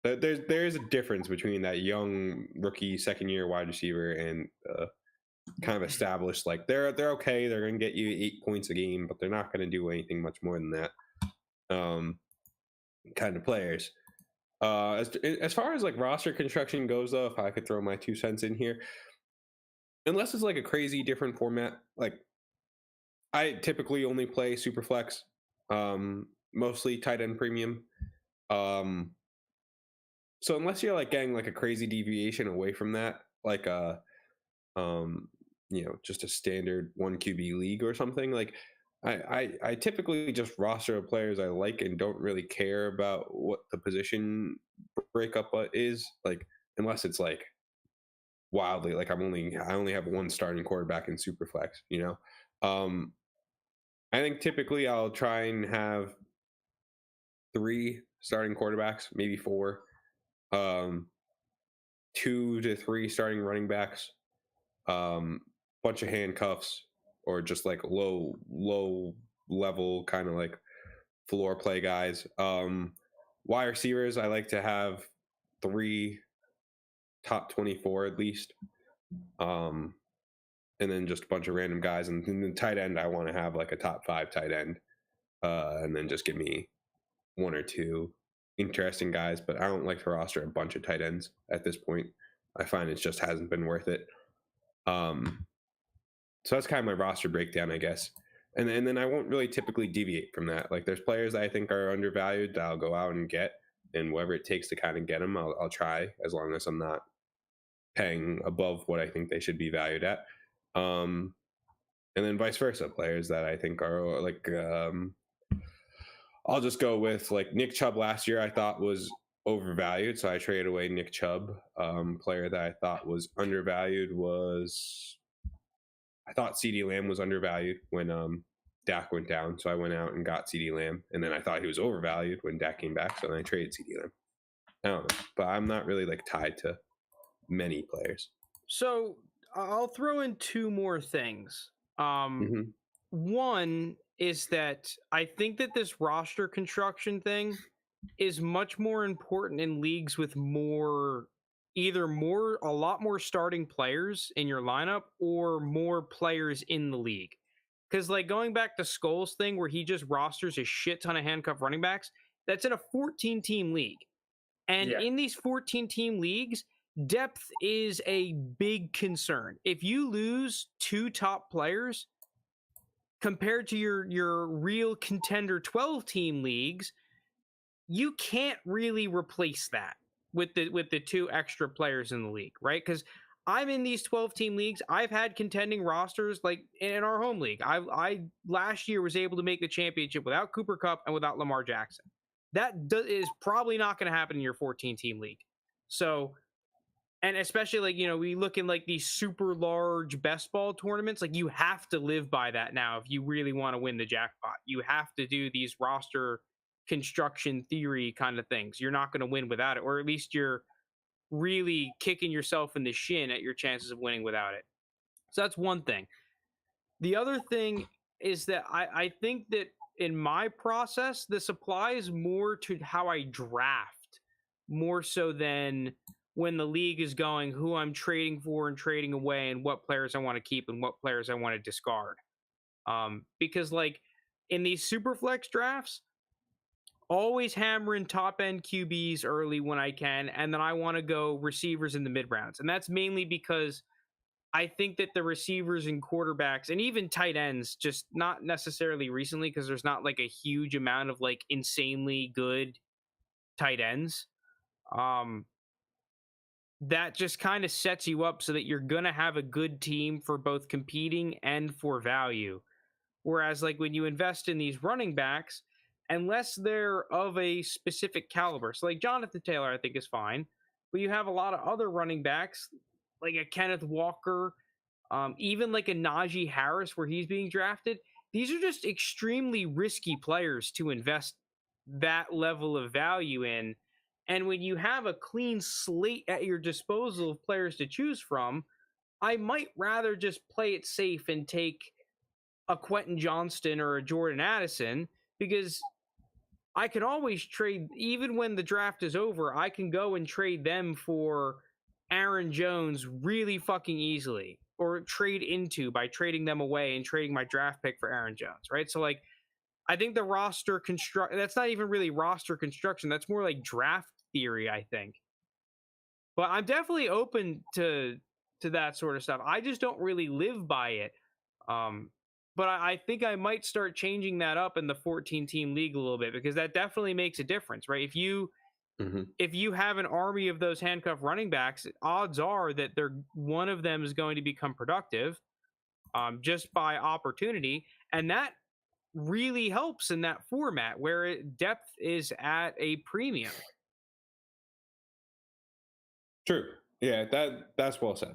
But there is a difference between that young rookie second year wide receiver and kind of established. Like they're okay. They're going to get you 8 points a game, but they're not going to do anything much more than that. Kind of players. As far as like roster construction goes, though, if I could throw my 2 cents in here, unless it's like a crazy different format, like I typically only play Superflex, mostly tight end premium. So unless you're like getting like a crazy deviation away from that, like just a standard 1 QB league or something, like I typically just roster of players I like and don't really care about what the position breakup is, like unless it's like wildly like I only have 1 starting quarterback in Superflex, I think typically I'll try and have 3 starting quarterbacks, maybe 4, 2 to 3 starting running backs, bunch of handcuffs, or just like low level kind of like floor play guys. Wide receivers, I like to have 3 top 24 at least. And then just a bunch of random guys. And then the tight end, I want to have like a top 5 tight end. And then just give me 1 or 2 interesting guys. But I don't like to roster a bunch of tight ends at this point. I find it just hasn't been worth it. So that's kind of my roster breakdown, I guess. And then I won't really typically deviate from that. Like there's players that I think are undervalued that I'll go out and get, and whatever it takes to kind of get them, I'll try, as long as I'm not paying above what I think they should be valued at. And then vice versa, players that I think are like, I'll just go with like Nick Chubb last year I thought was overvalued, so I traded away Nick Chubb. Player that I thought was undervalued was, I thought CeeDee Lamb was undervalued when Dak went down, so I went out and got CeeDee Lamb, and then I thought he was overvalued when Dak came back, so then I traded CeeDee Lamb. I don't know, but I'm not really like tied to many players. So I'll throw in 2 more things. One is that I think that this roster construction thing is much more important in leagues with a lot more starting players in your lineup or more players in the league. Because like going back to Skull's thing where he just rosters a shit ton of handcuff running backs, that's in a 14-team league. And in these 14-team leagues, depth is a big concern. If you lose 2 top players compared to your real contender 12-team leagues, you can't really replace that with the 2 extra players in the league, right? Because I'm in these 12-team leagues. I've had contending rosters like in our home league. I last year was able to make the championship without Cooper Kupp and without Lamar Jackson. That is probably not going to happen in your 14-team league. So, and especially like, we look in like these super large best ball tournaments, like you have to live by that now if you really want to win the jackpot. You have to do these roster construction theory kind of things. You're not going to win without it, or at least you're really kicking yourself in the shin at your chances of winning without it. So that's one thing. The other thing is that I think that in my process, this applies more to how I draft more so than when the league is going who I'm trading for and trading away and what players I want to keep and what players I want to discard. Because like in these super flex drafts, always hammering top end QBs early when I can, and then I want to go receivers in the mid rounds. And that's mainly because I think that the receivers and quarterbacks and even tight ends, just not necessarily recently, because there's not like a huge amount of like insanely good tight ends. That just kind of sets you up so that you're going to have a good team for both competing and for value. Whereas like when you invest in these running backs, unless they're of a specific caliber, so like Jonathan Taylor, I think is fine, but you have a lot of other running backs like a Kenneth Walker, even like a Najee Harris where he's being drafted. These are just extremely risky players to invest that level of value in. And when you have a clean slate at your disposal of players to choose from, I might rather just play it safe and take a Quentin Johnston or a Jordan Addison, because I can always trade, even when the draft is over, I can go and trade them for Aaron Jones really fucking easily, or trade into by trading them away and trading my draft pick for Aaron Jones, right? So like, I think the roster that's not even really roster construction. That's more like draft theory, I think. But I'm definitely open to that sort of stuff. I just don't really live by it. But I think I might start changing that up in the 14-team league a little bit, because that definitely makes a difference, right? If you have an army of those handcuff running backs, odds are that one of them is going to become productive just by opportunity. And that really helps in that format where depth is at a premium. True. Yeah, that's well said.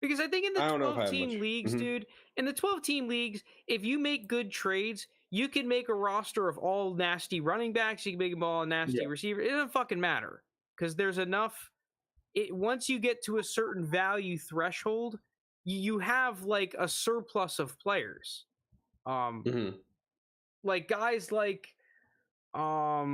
Because I think in the 12-team leagues, dude, in the 12-team leagues, if you make good trades, you can make a roster of all nasty running backs. You can make them all nasty receivers. It doesn't fucking matter, because there's enough. Once you get to a certain value threshold, you have like a surplus of players. Like guys like, let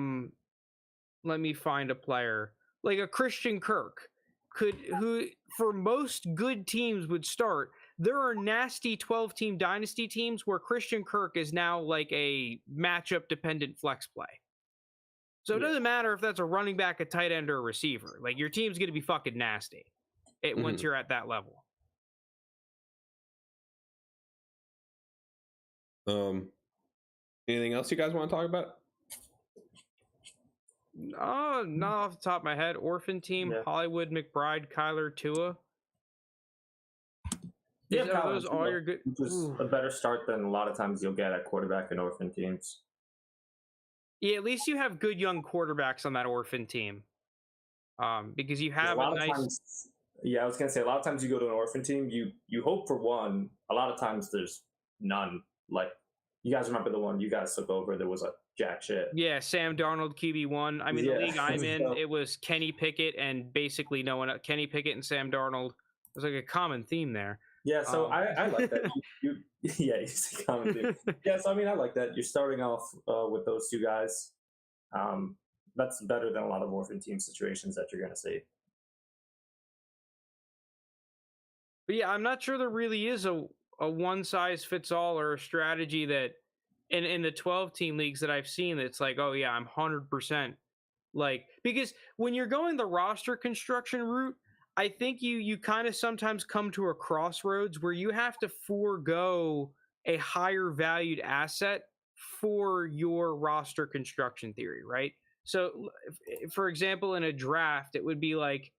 me find a player like a Christian Kirk. Who for most good teams would start. There are nasty 12-team dynasty teams where Christian Kirk is now like a matchup dependent flex play. So it doesn't matter if that's a running back, a tight end, or a receiver. Like your team's going to be fucking nasty once you're at that level. Anything else you guys want to talk about? Oh, not off the top of my head. Orphan team, Hollywood, McBride, Kyler, Tua. Yeah, are those all your good? Just a better start than a lot of times you'll get at quarterback in orphan teams. Yeah, at least you have good young quarterbacks on that orphan team. Because you have a nice. Times, I was gonna say a lot of times you go to an orphan team, you hope for one. A lot of times there's none. Like you guys remember the one you guys took over? There was a jack shit. Yeah, Sam Darnold QB1. I mean, the league I'm in, it was Kenny Pickett and basically no one. Kenny Pickett and Sam Darnold. There's like a common theme there. Yeah, so I like that. You see common theme. Yeah, so I mean, I like that. You're starting off with those two guys. That's better than a lot of orphan team situations that you're going to see. But yeah, I'm not sure there really is a one size fits all or a strategy that in the 12-team leagues that I've seen, it's like, oh yeah, I'm 100% like, because when you're going the roster construction route, I think you kind of sometimes come to a crossroads where you have to forego a higher valued asset for your roster construction theory, right? So, for example, in a draft, it would be like,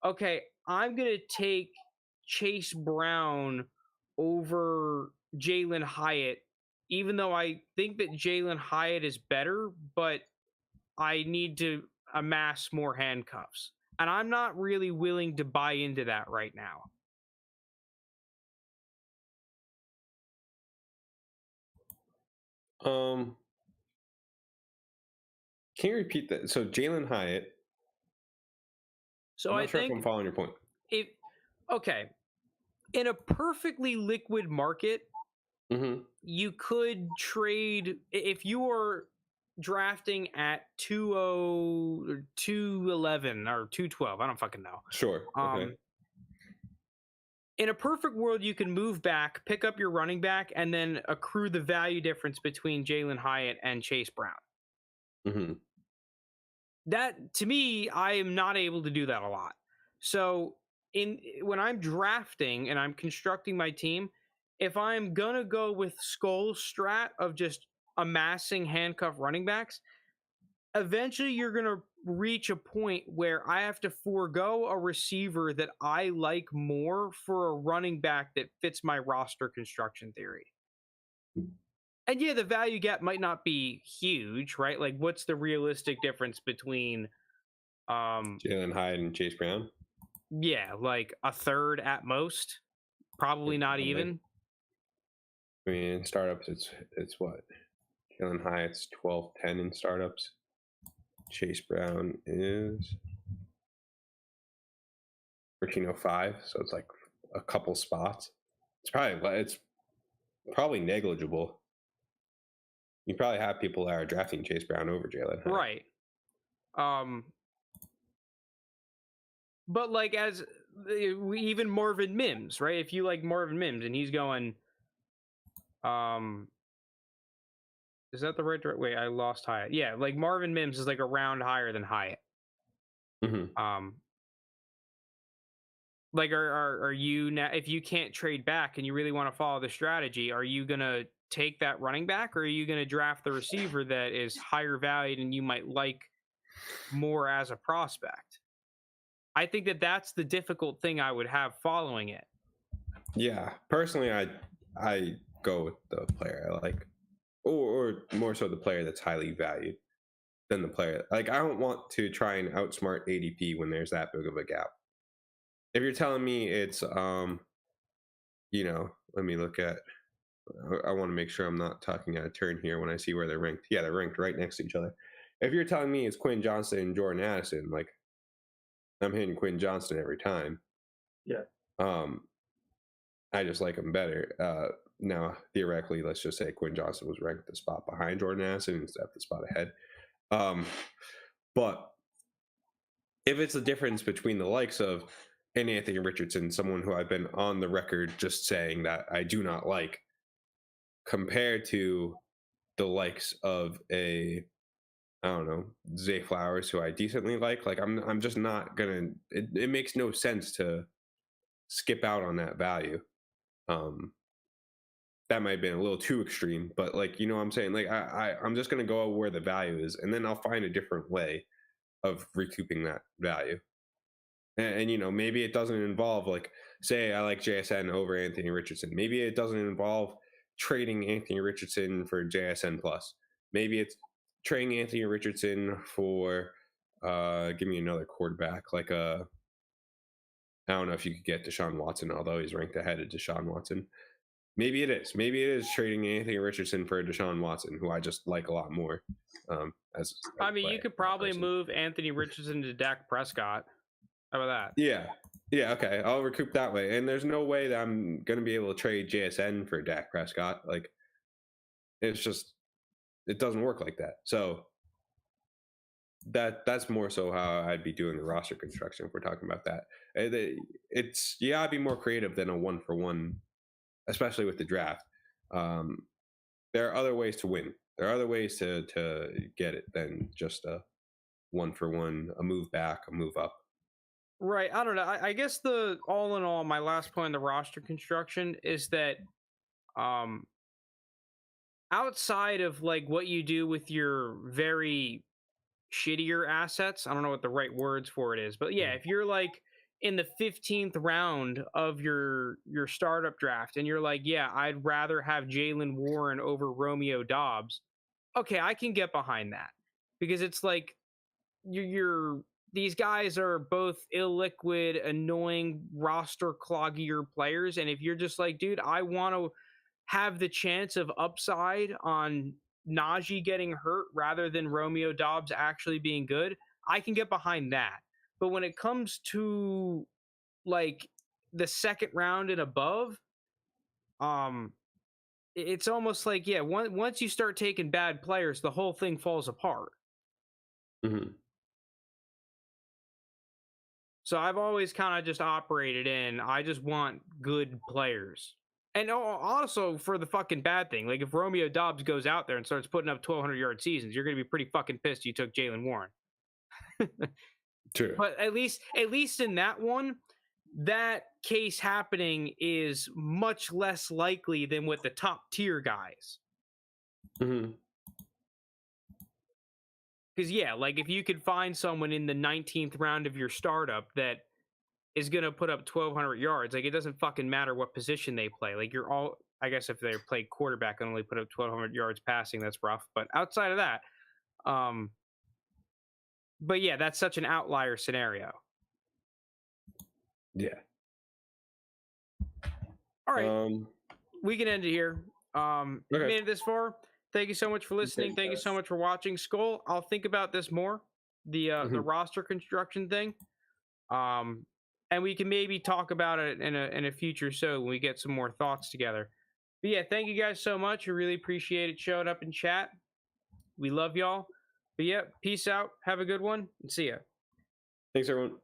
okay, I'm going to take Chase Brown over Jalen Hyatt, even though I think that Jalen Hyatt is better, but I need to amass more handcuffs. And I'm not really willing to buy into that right now. Can you repeat that? So Jalen Hyatt. So I think if I'm following your point. In a perfectly liquid market, you could trade if you are drafting at 211 or 212. I don't fucking know. Sure. Okay. In a perfect world, you can move back, pick up your running back, and then accrue the value difference between Jalen Hyatt and Chase Brown. Mm-hmm. That, to me, I am not able to do that a lot. So when I'm drafting and I'm constructing my team, if I'm going to go with Skull strat of just amassing handcuff running backs, eventually you're going to reach a point where I have to forego a receiver that I like more for a running back that fits my roster construction theory. And yeah, the value gap might not be huge, right? Like, what's the realistic difference between Jalen Hyatt and Chase Brown? Yeah, like a third at most. Probably not even. I mean, in startups, it's what? Jalen Hyatt's 12-10 in startups. Chase Brown is 1305, so it's like a couple spots. It's probably negligible. You probably have people that are drafting Chase Brown over Jalen Hyatt. Right. But like as even Marvin Mims, right? If you like Marvin Mims and he's going, is that the right direction? Wait, I lost Hyatt. Yeah, like Marvin Mims is like a round higher than Hyatt. Mm-hmm. Like are you now, if you can't trade back and you really want to follow the strategy, are you gonna take that running back, or are you gonna draft the receiver that is higher valued and you might like more as a prospect? I think that's the difficult thing I would have following it. Yeah, personally, I go with the player I like, or more so the player that's highly valued than the player. Like, I don't want to try and outsmart ADP when there's that big of a gap. If you're telling me it's, let me look at. I want to make sure I'm not talking out of turn here when I see where they're ranked. Yeah, they're ranked right next to each other. If you're telling me it's Quinn Johnston and Jordan Addison, like, I'm hitting Quinn Johnston every time. Yeah. I just like him better. Now, theoretically, let's just say Quinn Johnston was ranked the spot behind Jordan Addison instead of the spot ahead. But if it's the difference between the likes of an Anthony Richardson, someone who I've been on the record just saying that I do not like, compared to the likes of Zay Flowers, who I decently like I'm just not gonna. It makes no sense to skip out on that value. That might have been a little too extreme, but like, you know what I'm saying? Like I'm just gonna go where the value is, and then I'll find a different way of recouping that value. And maybe it doesn't involve, like, say I like JSN over Anthony Richardson. Maybe it doesn't involve trading Anthony Richardson for JSN plus. Maybe it's trading Anthony Richardson for give me another quarterback, like I don't know if you could get Deshaun Watson, although he's ranked ahead of Deshaun Watson. Maybe it is. Maybe it is trading Anthony Richardson for Deshaun Watson, who I just like a lot more. As you could probably move Anthony Richardson to Dak Prescott. How about that? Yeah, okay. I'll recoup that way. And there's no way that I'm going to be able to trade JSN for Dak Prescott. Like, it's just, it doesn't work like that. So that's more so how I'd be doing the roster construction if we're talking about that. It's, you gotta be more creative than a 1-for-1, especially with the draft. There are other ways to win. There are other ways to get it than just a 1-for-1, a move back, a move up. Right. I don't know. I guess the all in all, my last point on the roster construction is that outside of like what you do with your very shittier assets, I don't know what the right words for it is, but yeah, if you're like in the 15th round of your startup draft and you're like, yeah, I'd rather have Jalen Warren over Romeo Doubs. Okay, I can get behind that, because it's like you're these guys are both illiquid, annoying roster cloggier players. And if you're just like, dude, I want to have the chance of upside on Najee getting hurt rather than Romeo Doubs actually being good, I can get behind that. But when it comes to like the second round and above, it's almost like, yeah, once you start taking bad players, the whole thing falls apart. Mm-hmm. So I've always kind of just operated in, I just want good players. And also for the fucking bad thing, like if Romeo Doubs goes out there and starts putting up 1,200-yard seasons, you're going to be pretty fucking pissed you took Jaylen Warren. True. But at least in that one, that case happening is much less likely than with the top tier guys. Mm-hmm. Because, yeah, like if you could find someone in the 19th round of your startup that is going to put up 1,200 yards, like it doesn't fucking matter what position they play. Like you're all, I guess if they play quarterback and only put up 1,200 yards passing, that's rough. But outside of that, but yeah, that's such an outlier scenario. Yeah. All right. We can end it here. Okay. Made it this far. Thank you so much for listening. Thank you so much for watching. Skull, I'll think about this more. The roster construction thing. And we can maybe talk about it in a future show when we get some more thoughts together. But yeah, thank you guys so much. We really appreciate it showing up in chat. We love y'all. But yeah, peace out. Have a good one and see ya. Thanks, everyone.